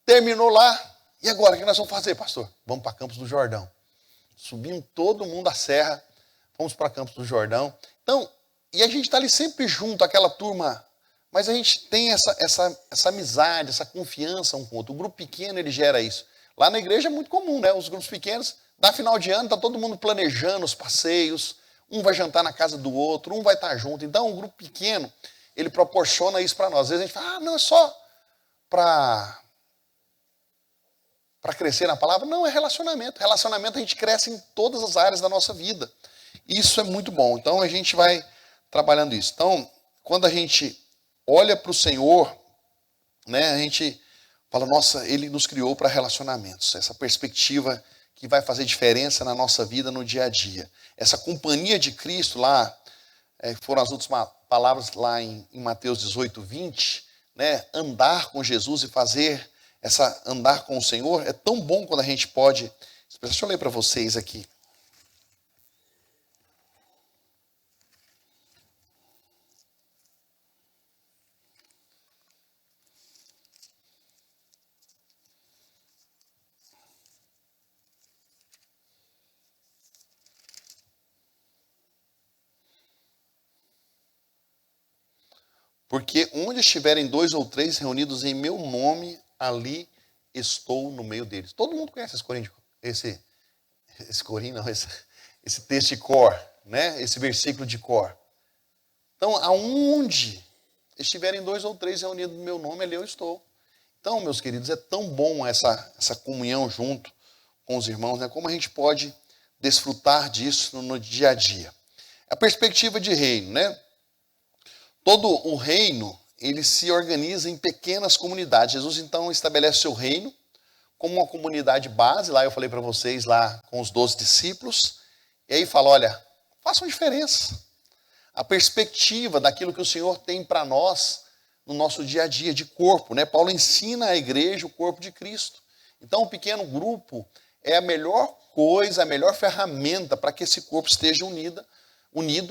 Speaker 2: Terminou lá, e agora o que nós vamos fazer, pastor? Vamos para Campos do Jordão. Subimos todo mundo a serra, fomos para Campos do Jordão. Então, e a gente está ali sempre junto, aquela turma, mas a gente tem essa amizade, essa confiança um com o outro. O grupo pequeno, ele gera isso. Lá na igreja é muito comum, né? Os grupos pequenos, dá final de ano, está todo mundo planejando os passeios, um vai jantar na casa do outro, um vai estar junto. Então, um grupo pequeno, ele proporciona isso para nós. Às vezes a gente fala, não, é só para crescer na palavra. Não, é relacionamento. Relacionamento a gente cresce em todas as áreas da nossa vida. Isso é muito bom. Então, a gente vai trabalhando isso. Então, quando a gente olha para o Senhor, né, a gente fala, nossa, Ele nos criou para relacionamentos. Essa perspectiva que vai fazer diferença na nossa vida no dia a dia. Essa companhia de Cristo lá, foram as últimas palavras lá em Mateus 18, 20, né, andar com Jesus e fazer andar com o Senhor, é tão bom quando a gente pode. Deixa eu ler para vocês aqui. Porque onde estiverem 2 ou 3 reunidos em meu nome, ali estou no meio deles. Todo mundo conhece esse texto de cor, né? Esse versículo de cor. Então, aonde estiverem 2 ou 3 reunidos no meu nome, ali eu estou. Então, meus queridos, é tão bom essa comunhão junto com os irmãos, né? Como a gente pode desfrutar disso no dia a dia. A perspectiva de reino, né? Todo o reino, ele se organiza em pequenas comunidades. Jesus, então, estabelece seu reino como uma comunidade base. Lá eu falei para vocês, lá com os 12 discípulos. E aí fala, olha, façam diferença. A perspectiva daquilo que o Senhor tem para nós no nosso dia a dia de corpo, né? Paulo ensina à igreja o corpo de Cristo. Então, o pequeno grupo é a melhor coisa, a melhor ferramenta para que esse corpo esteja unido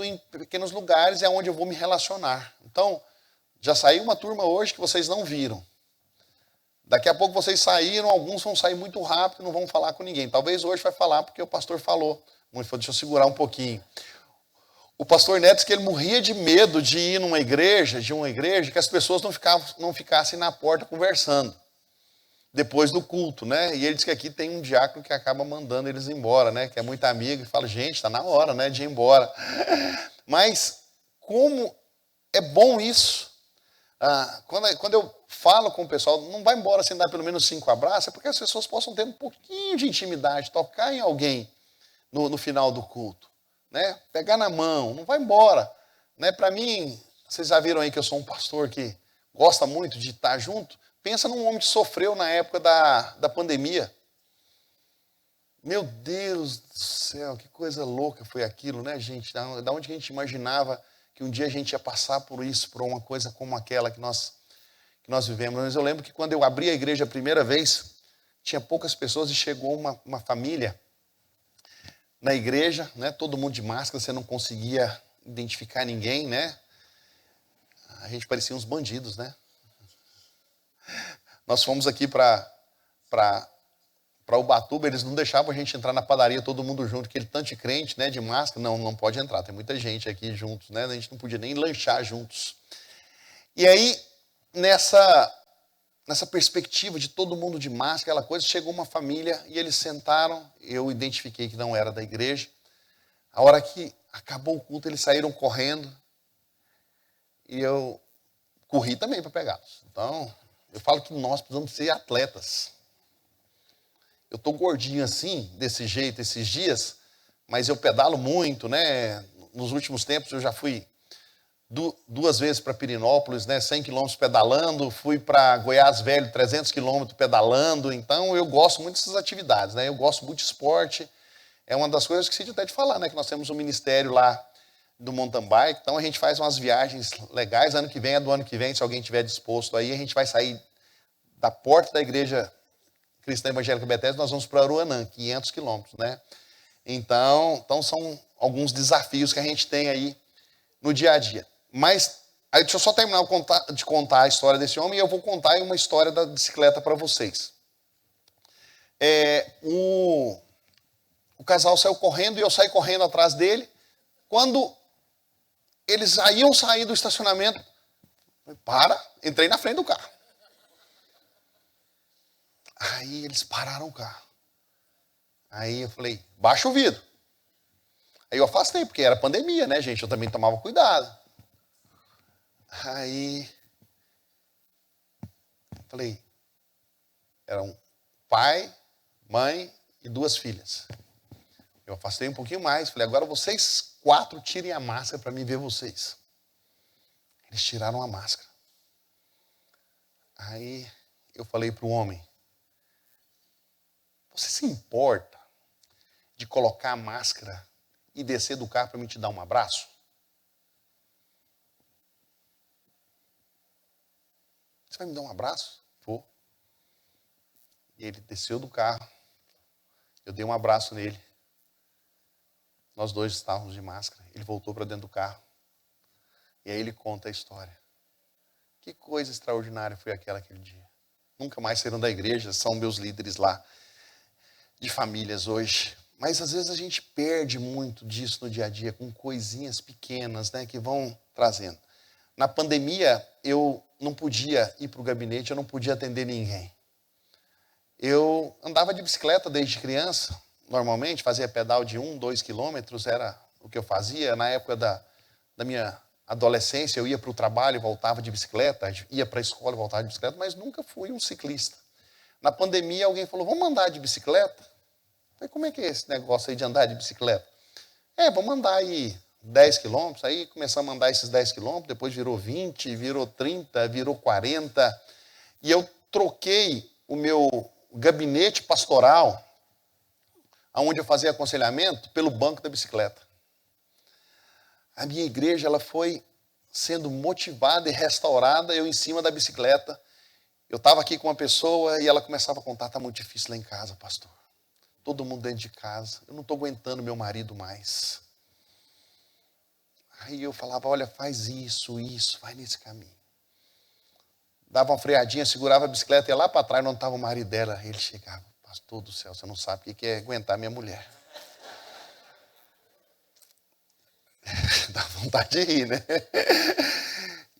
Speaker 2: em pequenos lugares, é onde eu vou me relacionar. Então, já saiu uma turma hoje que vocês não viram. Daqui a pouco vocês saíram, alguns vão sair muito rápido, não vão falar com ninguém. Talvez hoje vai falar porque o pastor falou. Deixa eu segurar um pouquinho. O pastor Neto disse que ele morria de medo de ir numa igreja, que as pessoas não ficassem na porta conversando depois do culto, né? E ele disse que aqui tem um diácono que acaba mandando eles embora, né? Que é muito amigo e fala, gente, está na hora, né, de ir embora. Mas como é bom isso. Quando eu falo com o pessoal, não vai embora sem dar pelo menos 5 abraços, é porque as pessoas possam ter um pouquinho de intimidade, tocar em alguém no final do culto, né? Pegar na mão, não vai embora, né? Para mim, vocês já viram aí que eu sou um pastor que gosta muito de estar junto. Pensa num homem que sofreu na época da pandemia. Meu Deus do céu, que coisa louca foi aquilo, né, gente? Da onde a gente imaginava que um dia a gente ia passar por isso, por uma coisa como aquela que nós que nós vivemos. Mas eu lembro que quando eu abri a igreja a primeira vez, tinha poucas pessoas e chegou uma família na igreja, né? Todo mundo de máscara, você não conseguia identificar ninguém, né? A gente parecia uns bandidos, né? Nós fomos aqui para Ubatuba, eles não deixavam a gente entrar na padaria todo mundo junto, aquele tanto de crente, né, de máscara, não pode entrar, tem muita gente aqui juntos, né? A gente não podia nem lanchar juntos. E aí, nessa perspectiva de todo mundo de máscara, aquela coisa, chegou uma família e eles sentaram, eu identifiquei que não era da igreja. A hora que acabou o culto, eles saíram correndo e eu corri também para pegá-los. Então, eu falo que nós precisamos ser atletas. Eu estou gordinho assim, desse jeito, esses dias, mas eu pedalo muito, né? Nos últimos tempos eu já fui 2 vezes para Pirenópolis, né? 100 quilômetros pedalando, fui para Goiás Velho, 300 quilômetros pedalando. Então eu gosto muito dessas atividades, né? Eu gosto muito de esporte. É uma das coisas que esqueci até de falar, né? Que nós temos um ministério lá do mountain bike, então a gente faz umas viagens legais. Ano que vem é do ano que vem, se alguém tiver disposto aí, a gente vai sair da porta da igreja Cristã Evangélica Bethesda, nós vamos para Aruanã, 500 quilômetros, né? Então são alguns desafios que a gente tem aí no dia a dia. Mas, aí deixa eu só terminar de contar a história desse homem e eu vou contar uma história da bicicleta para vocês. O casal saiu correndo e eu saí correndo atrás dele. Quando eles iam sair do estacionamento, entrei na frente do carro. Aí eles pararam o carro. Aí eu falei, baixa o vidro. Aí eu afastei, porque era pandemia, né, gente? Eu também tomava cuidado. Aí falei, eram pai, mãe e 2 filhas. Eu afastei um pouquinho mais, falei, agora vocês 4 tirem a máscara para mim ver vocês. Eles tiraram a máscara. Aí eu falei para o homem, você se importa de colocar a máscara e descer do carro para mim te dar um abraço? Você vai me dar um abraço? Vou. E ele desceu do carro, eu dei um abraço nele. Nós 2 estávamos de máscara. Ele voltou para dentro do carro. E aí ele conta a história. Que coisa extraordinária foi aquele dia. Nunca mais saíram da igreja, são meus líderes lá de famílias hoje. Mas às vezes a gente perde muito disso no dia a dia, com coisinhas pequenas, né, que vão trazendo. Na pandemia, eu não podia ir para o gabinete, eu não podia atender ninguém. Eu andava de bicicleta desde criança. Normalmente, fazia pedal de 1, 2 quilômetros, era o que eu fazia. Na época da minha adolescência, eu ia para o trabalho e voltava de bicicleta, ia para a escola e voltava de bicicleta, mas nunca fui um ciclista. Na pandemia, alguém falou, vamos andar de bicicleta? Eu falei, como é que é esse negócio aí de andar de bicicleta? Vamos andar aí 10 quilômetros. Aí começamos a andar esses 10 quilômetros, depois virou 20, virou 30, virou 40. E eu troquei o meu gabinete pastoral, onde eu fazia aconselhamento, pelo banco da bicicleta. A minha igreja ela foi sendo motivada e restaurada, eu em cima da bicicleta. Eu estava aqui com uma pessoa e ela começava a contar, está muito difícil lá em casa, pastor. Todo mundo dentro de casa, eu não estou aguentando meu marido mais. Aí eu falava, olha, faz isso, vai nesse caminho. Dava uma freadinha, segurava a bicicleta, ia lá para trás, onde estava o marido dela. Ele chegava, pastor do céu, você não sabe o que é aguentar minha mulher. Dá vontade de rir, né?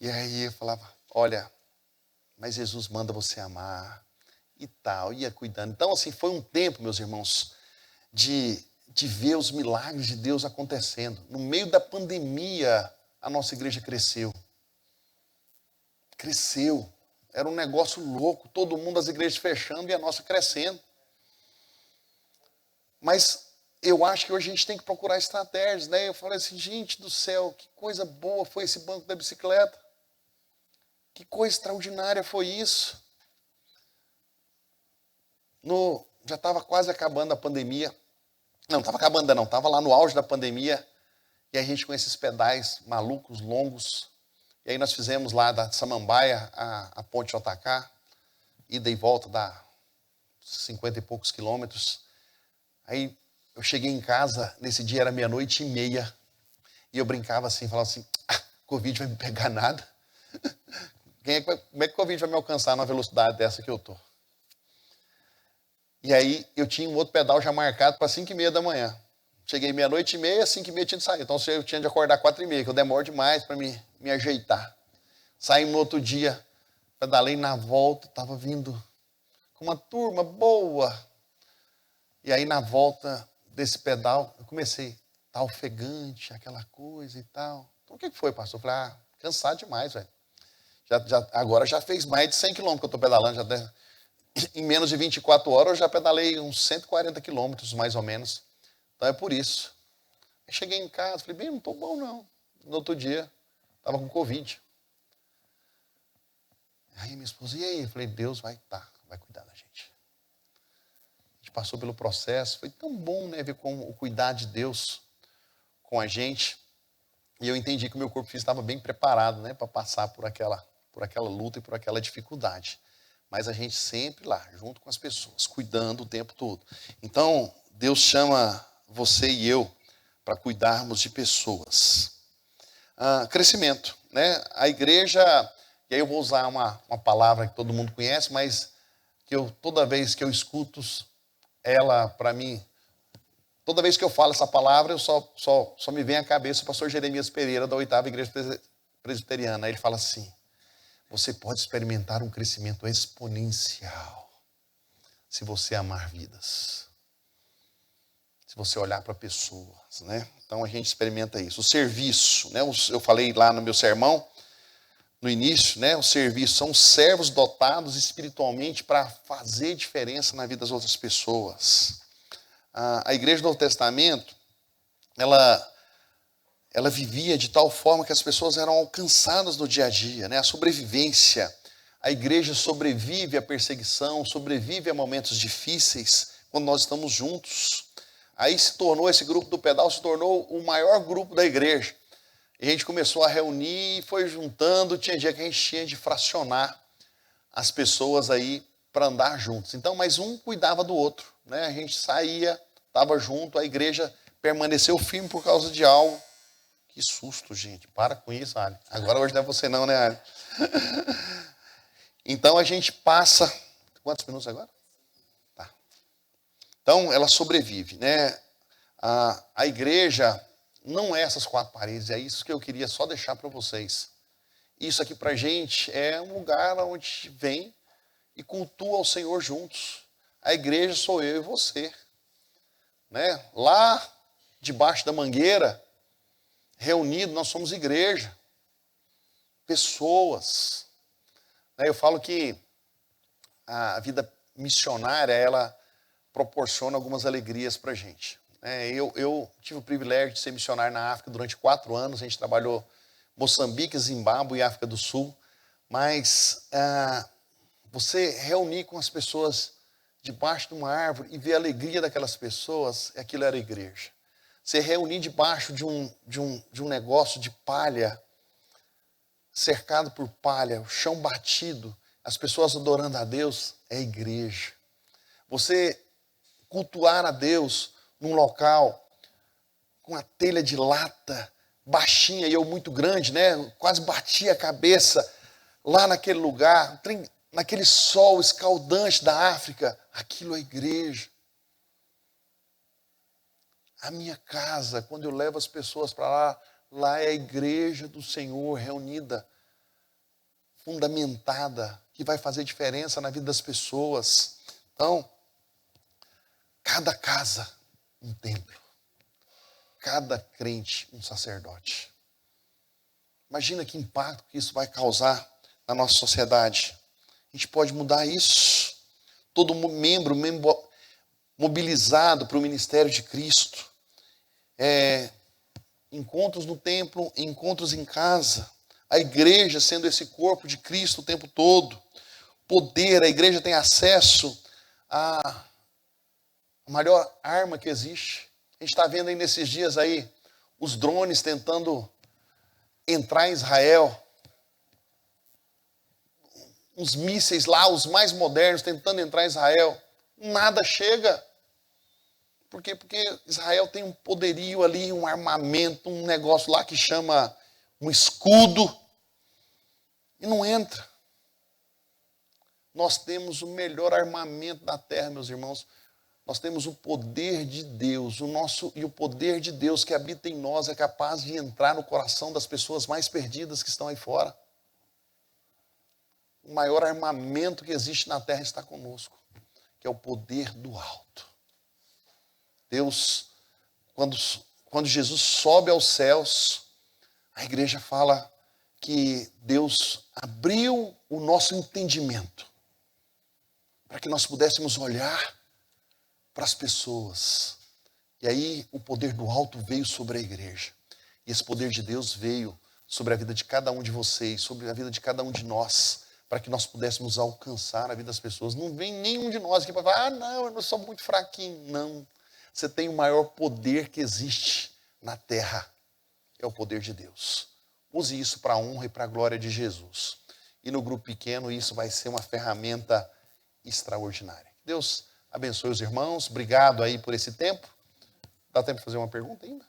Speaker 2: E aí eu falava, olha, mas Jesus manda você amar e tal, ia cuidando. Então, assim, foi um tempo, meus irmãos, de ver os milagres de Deus acontecendo. No meio da pandemia, a nossa igreja cresceu. Cresceu. Era um negócio louco, todo mundo, as igrejas fechando e a nossa crescendo. Mas eu acho que hoje a gente tem que procurar estratégias, né? Eu falei assim, gente do céu, que coisa boa foi esse banco da bicicleta. Que coisa extraordinária foi isso. Já estava quase acabando a pandemia. Não estava acabando não, estava lá no auge da pandemia. E a gente com esses pedais malucos, longos. E aí nós fizemos lá da Samambaia a ponte JK, ida e volta dá 50 e poucos quilômetros. Aí eu cheguei em casa, nesse dia era 00:30, e eu brincava assim, falava assim, Covid vai me pegar nada. Como é que o Covid vai me alcançar numa velocidade dessa que eu tô? E aí eu tinha um outro pedal já marcado para 5:30 da manhã. Cheguei 00:30, 5:30 tinha de sair. Então eu tinha de acordar 4:30, que eu demoro demais para me ajeitar. Saí no outro dia, pedalei na volta, estava vindo com uma turma boa. E aí na volta desse pedal, eu comecei, tá ofegante, aquela coisa e tal. Então o que foi, pastor? Eu falei, cansado demais, velho. Agora já fez mais de 100 quilômetros que eu estou pedalando. Em menos de 24 horas eu já pedalei uns 140 quilômetros, mais ou menos. Então é por isso. Eu cheguei em casa, falei, bem, não estou bom não. No outro dia, estava com Covid. Aí minha esposa, e aí? Eu falei, Deus vai cuidar da gente. A gente passou pelo processo, foi tão bom, né, ver como o cuidar de Deus com a gente. E eu entendi que o meu corpo físico estava bem preparado, né, para passar por aquela luta e por aquela dificuldade. Mas a gente sempre lá, junto com as pessoas, cuidando o tempo todo. Então, Deus chama você e eu para cuidarmos de pessoas. Crescimento, né? A igreja, e aí eu vou usar uma palavra que todo mundo conhece, mas que toda vez que eu escuto ela, para mim, toda vez que eu falo essa palavra, eu só me vem à cabeça o pastor Jeremias Pereira, da 8ª Igreja Presbiteriana. Ele fala assim, você pode experimentar um crescimento exponencial se você amar vidas. Se você olhar para pessoas, né? Então a gente experimenta isso. O serviço, né? Eu falei lá no meu sermão, no início, né? O serviço são servos dotados espiritualmente para fazer diferença na vida das outras pessoas. A igreja do Novo Testamento, ela vivia de tal forma que as pessoas eram alcançadas no dia a dia, né? A sobrevivência. A igreja sobrevive à perseguição, sobrevive a momentos difíceis quando nós estamos juntos. Aí esse grupo do pedal se tornou o maior grupo da igreja. E a gente começou a reunir, foi juntando, tinha dia que a gente tinha de fracionar as pessoas aí para andar juntos. Então, mas um cuidava do outro, né? A gente saía, estava junto, a igreja permaneceu firme por causa de algo. Que susto, gente. Para com isso, Ali. Agora hoje não é você não, né, Ali? Então a gente passa... Quantos minutos agora? Tá. Então ela sobrevive, né? A igreja não é essas 4 paredes, é isso que eu queria só deixar para vocês. Isso aqui para a gente é um lugar onde vem e cultua o Senhor juntos. A igreja sou eu e você. Né? Lá debaixo da mangueira, reunido, nós somos igreja, pessoas. Eu falo que a vida missionária, ela proporciona algumas alegrias para a gente. Eu tive o privilégio de ser missionário na África durante 4 anos, a gente trabalhou Moçambique, Zimbábue e África do Sul, mas você reunir com as pessoas debaixo de uma árvore e ver a alegria daquelas pessoas, aquilo era igreja. Se reunir debaixo de um negócio de palha, cercado por palha, o chão batido, as pessoas adorando a Deus, é igreja. Você cultuar a Deus num local com a telha de lata, baixinha e eu muito grande, né? Quase batia a cabeça lá naquele lugar, naquele sol escaldante da África, aquilo é igreja. A minha casa, quando eu levo as pessoas para lá, lá é a igreja do Senhor reunida, fundamentada, que vai fazer diferença na vida das pessoas. Então, cada casa, um templo. Cada crente, um sacerdote. Imagina que impacto que isso vai causar na nossa sociedade. A gente pode mudar isso. Todo membro mobilizado para o ministério de Cristo. Encontros no templo, encontros em casa. A igreja sendo esse corpo de Cristo o tempo todo. Poder, a igreja tem acesso à maior arma que existe. A gente está vendo aí nesses dias aí os drones tentando entrar em Israel. uns mísseis lá, os mais modernos, tentando entrar em Israel. Nada chega. Por quê? Porque Israel tem um poderio ali, um armamento, um negócio lá que chama um escudo. E não entra. Nós temos o melhor armamento da terra, meus irmãos. Nós temos o poder de Deus. E o poder de Deus que habita em nós é capaz de entrar no coração das pessoas mais perdidas que estão aí fora. O maior armamento que existe na terra está conosco, que é o poder do alto. Deus, quando Jesus sobe aos céus, a igreja fala que Deus abriu o nosso entendimento para que nós pudéssemos olhar para as pessoas. E aí o poder do alto veio sobre a igreja. E esse poder de Deus veio sobre a vida de cada um de vocês, sobre a vida de cada um de nós, para que nós pudéssemos alcançar a vida das pessoas. Não vem nenhum de nós aqui para falar, não, eu não sou muito fraquinho. Não. Você tem o maior poder que existe na terra. É o poder de Deus. Use isso para a honra e para a glória de Jesus. E no grupo pequeno isso vai ser uma ferramenta extraordinária. Deus abençoe os irmãos. Obrigado aí por esse tempo. Dá tempo de fazer uma pergunta ainda?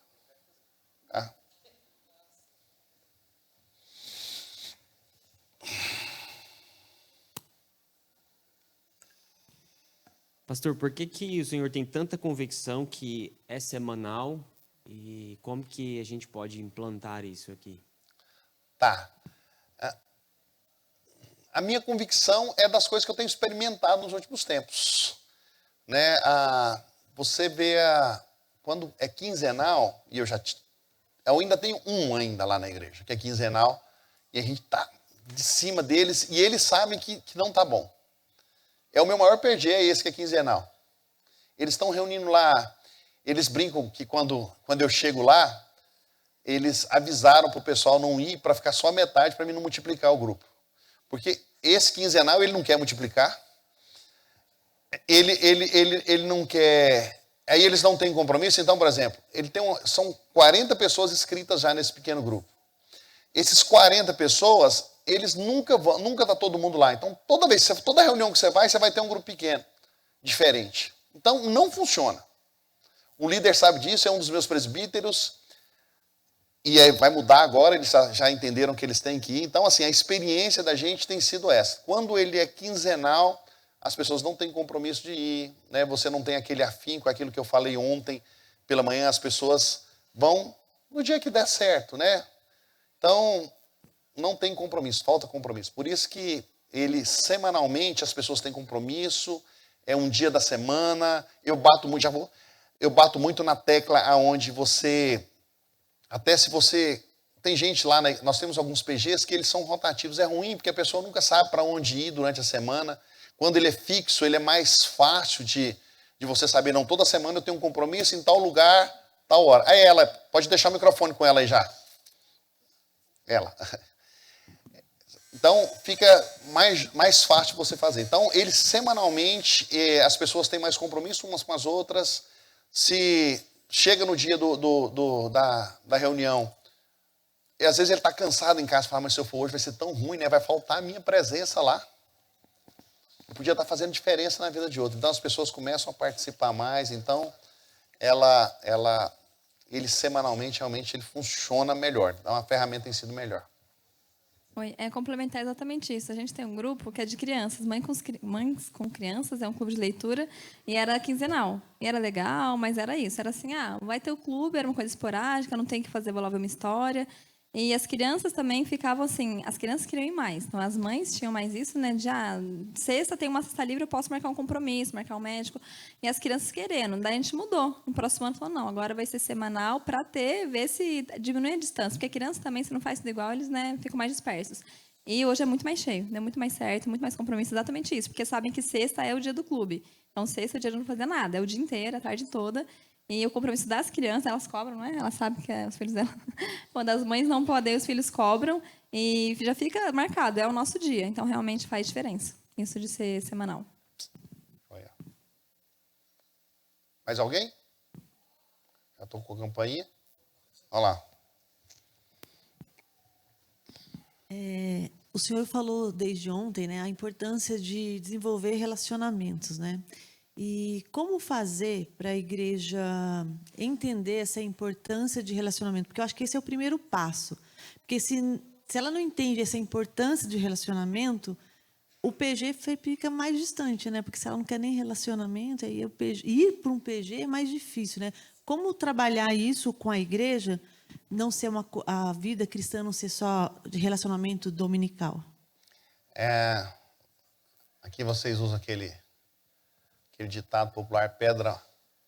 Speaker 2: Ah.
Speaker 1: Pastor, por que o senhor tem tanta convicção que é semanal e como que a gente pode implantar isso aqui?
Speaker 2: Tá. A minha convicção é das coisas que eu tenho experimentado nos últimos tempos. Né? Você vê, quando é quinzenal, e eu ainda tenho um ainda lá na igreja, que é quinzenal, e a gente está de cima deles, e eles sabem que não está bom. É o meu maior perder, é esse que é quinzenal. Eles estão reunindo lá, eles brincam que quando eu chego lá, eles avisaram para o pessoal não ir, para ficar só metade, para mim não multiplicar o grupo. Porque esse quinzenal ele não quer multiplicar, ele não quer... Aí eles não têm compromisso, então, por exemplo, são 40 pessoas inscritas já nesse pequeno grupo. Esses 40 pessoas, eles nunca está todo mundo lá. Então, toda reunião que você vai ter um grupo pequeno, diferente. Então, não funciona. O líder sabe disso, é um dos meus presbíteros, e aí vai mudar agora, eles já entenderam que eles têm que ir. Então, assim, a experiência da gente tem sido essa. Quando ele é quinzenal, as pessoas não têm compromisso de ir, né? Você não tem aquele afinco, aquilo que eu falei ontem pela manhã, as pessoas vão no dia que der certo, né? Então, não tem compromisso, falta compromisso. Por isso que semanalmente, as pessoas têm compromisso, é um dia da semana, eu bato muito na tecla aonde você, até se você, tem gente lá, nós temos alguns PGs que eles são rotativos, é ruim porque a pessoa nunca sabe para onde ir durante a semana. Quando ele é fixo, ele é mais fácil de você saber, não, toda semana eu tenho um compromisso em tal lugar, tal hora. Aí ela, pode deixar o microfone com ela aí já. Ela. Então, fica mais fácil você fazer. Então, eles semanalmente, as pessoas têm mais compromisso umas com as outras. Se chega no dia da reunião, e às vezes ele está cansado em casa e fala, mas se eu for hoje vai ser tão ruim, né? Vai faltar a minha presença lá. Eu podia estar fazendo diferença na vida de outro. Então, as pessoas começam a participar mais. Então, ele semanalmente, realmente, ele funciona melhor. Então, a ferramenta tem sido melhor.
Speaker 3: Complementar exatamente isso. A gente tem um grupo que é de crianças, mães com crianças, é um clube de leitura, e era quinzenal. E era legal, mas era isso. Era assim, vai ter o clube, era uma coisa esporádica, não tem que fazer ver uma história. E as crianças também ficavam assim, as crianças queriam ir mais. Então, as mães tinham mais isso, né? Sexta tem uma sexta livre, eu posso marcar um compromisso, marcar um médico. E as crianças querendo. Daí a gente mudou. No próximo ano, falou, não, agora vai ser semanal para ver se diminui a distância. Porque a criança também, se não faz tudo igual, eles, né, ficam mais dispersos. E hoje é muito mais cheio, deu muito mais certo, muito mais compromisso, exatamente isso. Porque sabem que sexta é o dia do clube. Então, sexta é o dia de não fazer nada, é o dia inteiro, a tarde toda. E o compromisso das crianças, elas cobram, não é? Elas sabem que os filhos delas... Quando as mães não podem, os filhos cobram. E já fica marcado, é o nosso dia. Então, realmente faz diferença, isso de ser semanal.
Speaker 2: Olha. Mais alguém? Já estou com a campainha. Olha lá.
Speaker 4: O senhor falou desde ontem, né, a importância de desenvolver relacionamentos, né? E como fazer para a igreja entender essa importância de relacionamento? Porque eu acho que esse é o primeiro passo. Porque se ela não entende essa importância de relacionamento, o PG fica mais distante, né? Porque se ela não quer nem relacionamento, aí o PG, ir para um PG é mais difícil, né? Como trabalhar isso com a igreja, não ser a vida cristã não ser só de relacionamento dominical?
Speaker 2: Aqui vocês usam aquele ditado popular: pedra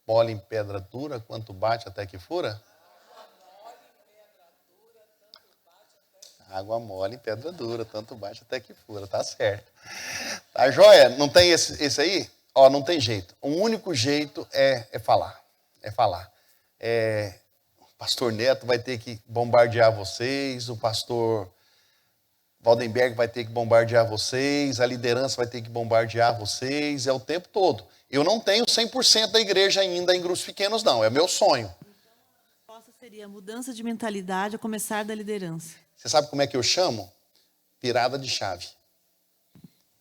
Speaker 2: mole em pedra dura, quanto bate até que fura? Água mole em pedra dura, tanto bate até que fura, tá certo. Tá joia? Não tem esse aí? Ó, não tem jeito. O único jeito é falar. É falar. O pastor Neto vai ter que bombardear vocês, o pastor Valdenberg vai ter que bombardear vocês, a liderança vai ter que bombardear vocês, é o tempo todo. Eu não tenho 100% da igreja ainda em grupos pequenos, não. É meu sonho.
Speaker 4: A resposta seria mudança de mentalidade a começar da liderança.
Speaker 2: Você sabe como é que eu chamo? Virada de chave.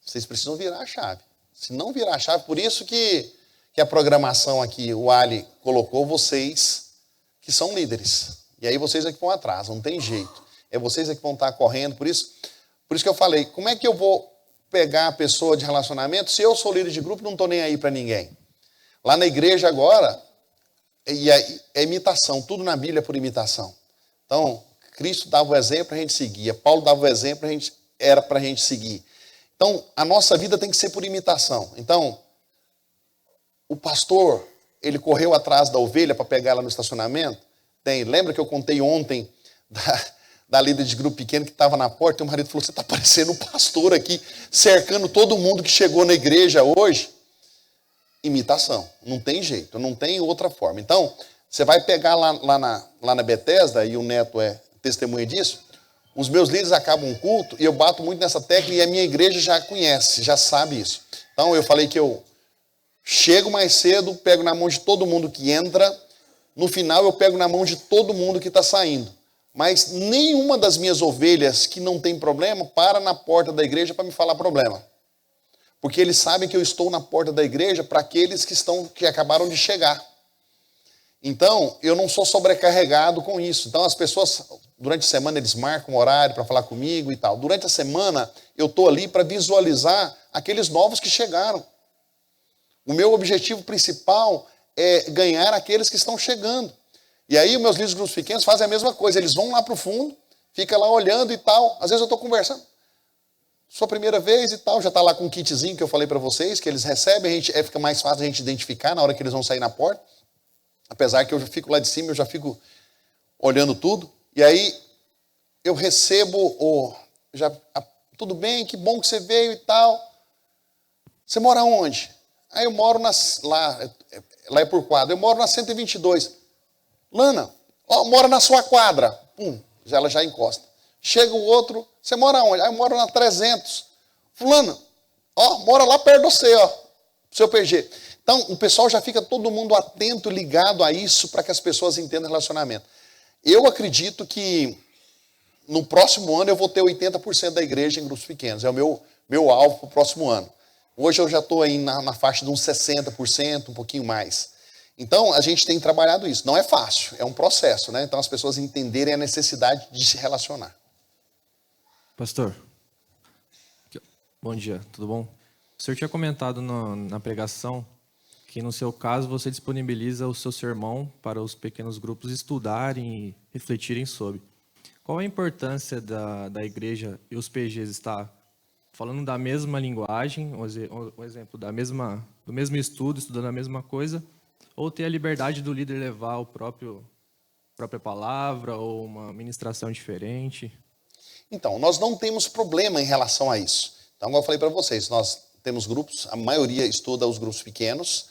Speaker 2: Vocês precisam virar a chave. Se não virar a chave, por isso que a programação aqui, o Ali colocou vocês que são líderes. E aí vocês é que vão atrás, não tem jeito. É vocês é que vão estar correndo. Por isso que eu falei, como é que eu vou pegar a pessoa de relacionamento se eu sou líder de grupo e não estou nem aí para ninguém? Lá na igreja agora, é imitação, tudo na Bíblia é por imitação. Então, Cristo dava o exemplo para a gente seguir, Paulo dava o exemplo, era para a gente seguir. Então, a nossa vida tem que ser por imitação. Então, o pastor, ele correu atrás da ovelha para pegar ela no estacionamento? Lembra que eu contei ontem da líder de grupo pequeno que estava na porta, e o marido falou: você está parecendo um pastor aqui, cercando todo mundo que chegou na igreja hoje. Imitação, não tem jeito, não tem outra forma. Então, você vai pegar lá na Bethesda, e o Neto é testemunha disso, os meus líderes acabam um culto, e eu bato muito nessa tecla, e a minha igreja já conhece, já sabe isso. Então, eu falei que eu chego mais cedo, pego na mão de todo mundo que entra, no final eu pego na mão de todo mundo que está saindo. Mas nenhuma das minhas ovelhas que não tem problema para na porta da igreja para me falar problema. Porque eles sabem que eu estou na porta da igreja para aqueles que acabaram de chegar. Então, eu não sou sobrecarregado com isso. Então, as pessoas, durante a semana, eles marcam um horário para falar comigo e tal. Durante a semana, eu estou ali para visualizar aqueles novos que chegaram. O meu objetivo principal é ganhar aqueles que estão chegando. E aí, os meus líderes de grupos pequenos fazem a mesma coisa. Eles vão lá para o fundo, ficam lá olhando e tal. Às vezes eu estou conversando. Sua primeira vez e tal, já está lá com um kitzinho que eu falei para vocês, que eles recebem, fica mais fácil a gente identificar na hora que eles vão sair na porta. Apesar que eu já fico lá de cima, eu já fico olhando tudo. E aí eu recebo tudo bem, que bom que você veio e tal. Você mora onde? Aí eu moro lá é por quadra, eu moro na 122. Lana, mora na sua quadra. Ela já encosta. Chega o outro, você mora onde? Aí eu moro na 300. Fulano, mora lá perto de você, seu PG. Então, o pessoal já fica todo mundo atento, ligado a isso, para que as pessoas entendam o relacionamento. Eu acredito que no próximo ano eu vou ter 80% da igreja em grupos pequenos. É o meu alvo para o próximo ano. Hoje eu já estou aí na faixa de uns 60%, um pouquinho mais. Então, a gente tem trabalhado isso. Não é fácil, é um processo, né? Então, as pessoas entenderem a necessidade de se relacionar.
Speaker 5: Pastor, bom dia, tudo bom? O senhor tinha comentado na pregação que, no seu caso, você disponibiliza o seu sermão para os pequenos grupos estudarem e refletirem sobre. Qual a importância da igreja e os PGs estar falando da mesma linguagem, um exemplo, do mesmo estudo, estudando a mesma coisa, ou ter a liberdade do líder levar a própria palavra ou uma ministração diferente?
Speaker 2: Então, nós não temos problema em relação a isso. Então, como eu falei para vocês, nós temos grupos, a maioria estuda os grupos pequenos.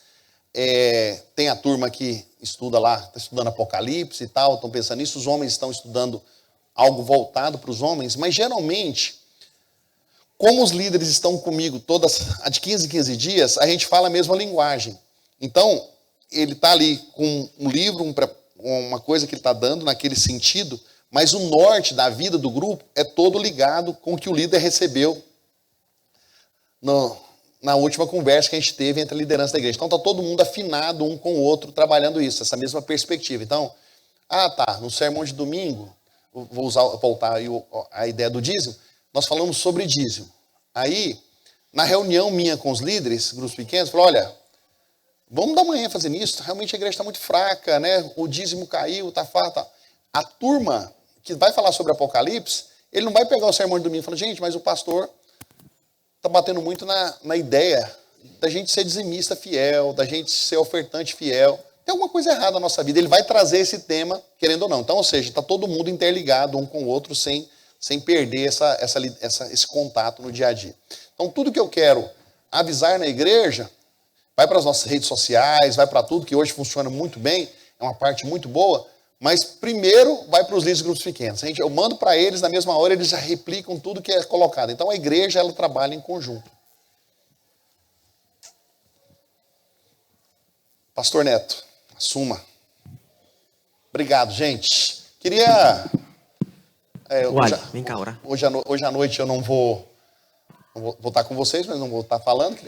Speaker 2: Tem a turma que estuda lá, está estudando Apocalipse e tal, estão pensando nisso. Os homens estão estudando algo voltado para os homens, mas geralmente, como os líderes estão comigo de 15 em 15 dias, a gente fala a mesma linguagem. Então, ele está ali com um livro, uma coisa que ele está dando naquele sentido, mas o norte da vida do grupo é todo ligado com o que o líder recebeu na última conversa que a gente teve entre a liderança da igreja. Então está todo mundo afinado um com o outro, trabalhando isso, essa mesma perspectiva. Então, no sermão de domingo, vou voltar aí a ideia do dízimo, nós falamos sobre dízimo. Aí, na reunião minha com os líderes, grupos pequenos, falou, olha, vamos dar uma ênfase nisso, realmente a igreja está muito fraca, né? O dízimo caiu, tá fraco. Tá. A turma que vai falar sobre Apocalipse, ele não vai pegar o sermão de domingo e falar, gente, mas o pastor está batendo muito na ideia da gente ser dizimista fiel, da gente ser ofertante fiel. Tem alguma coisa errada na nossa vida. Ele vai trazer esse tema, querendo ou não. Então, ou seja, está todo mundo interligado um com o outro sem perder esse contato no dia a dia. Então, tudo que eu quero avisar na igreja, vai para as nossas redes sociais, vai para tudo, que hoje funciona muito bem, é uma parte muito boa, mas primeiro vai para os líderes de grupos pequenos. Eu mando para eles, na mesma hora eles já replicam tudo que é colocado. Então a igreja, ela trabalha em conjunto. Pastor Neto, assuma. Obrigado, gente. Queria...
Speaker 1: vem cá, orar.
Speaker 2: Hoje à noite eu não vou estar com vocês, mas não vou estar falando.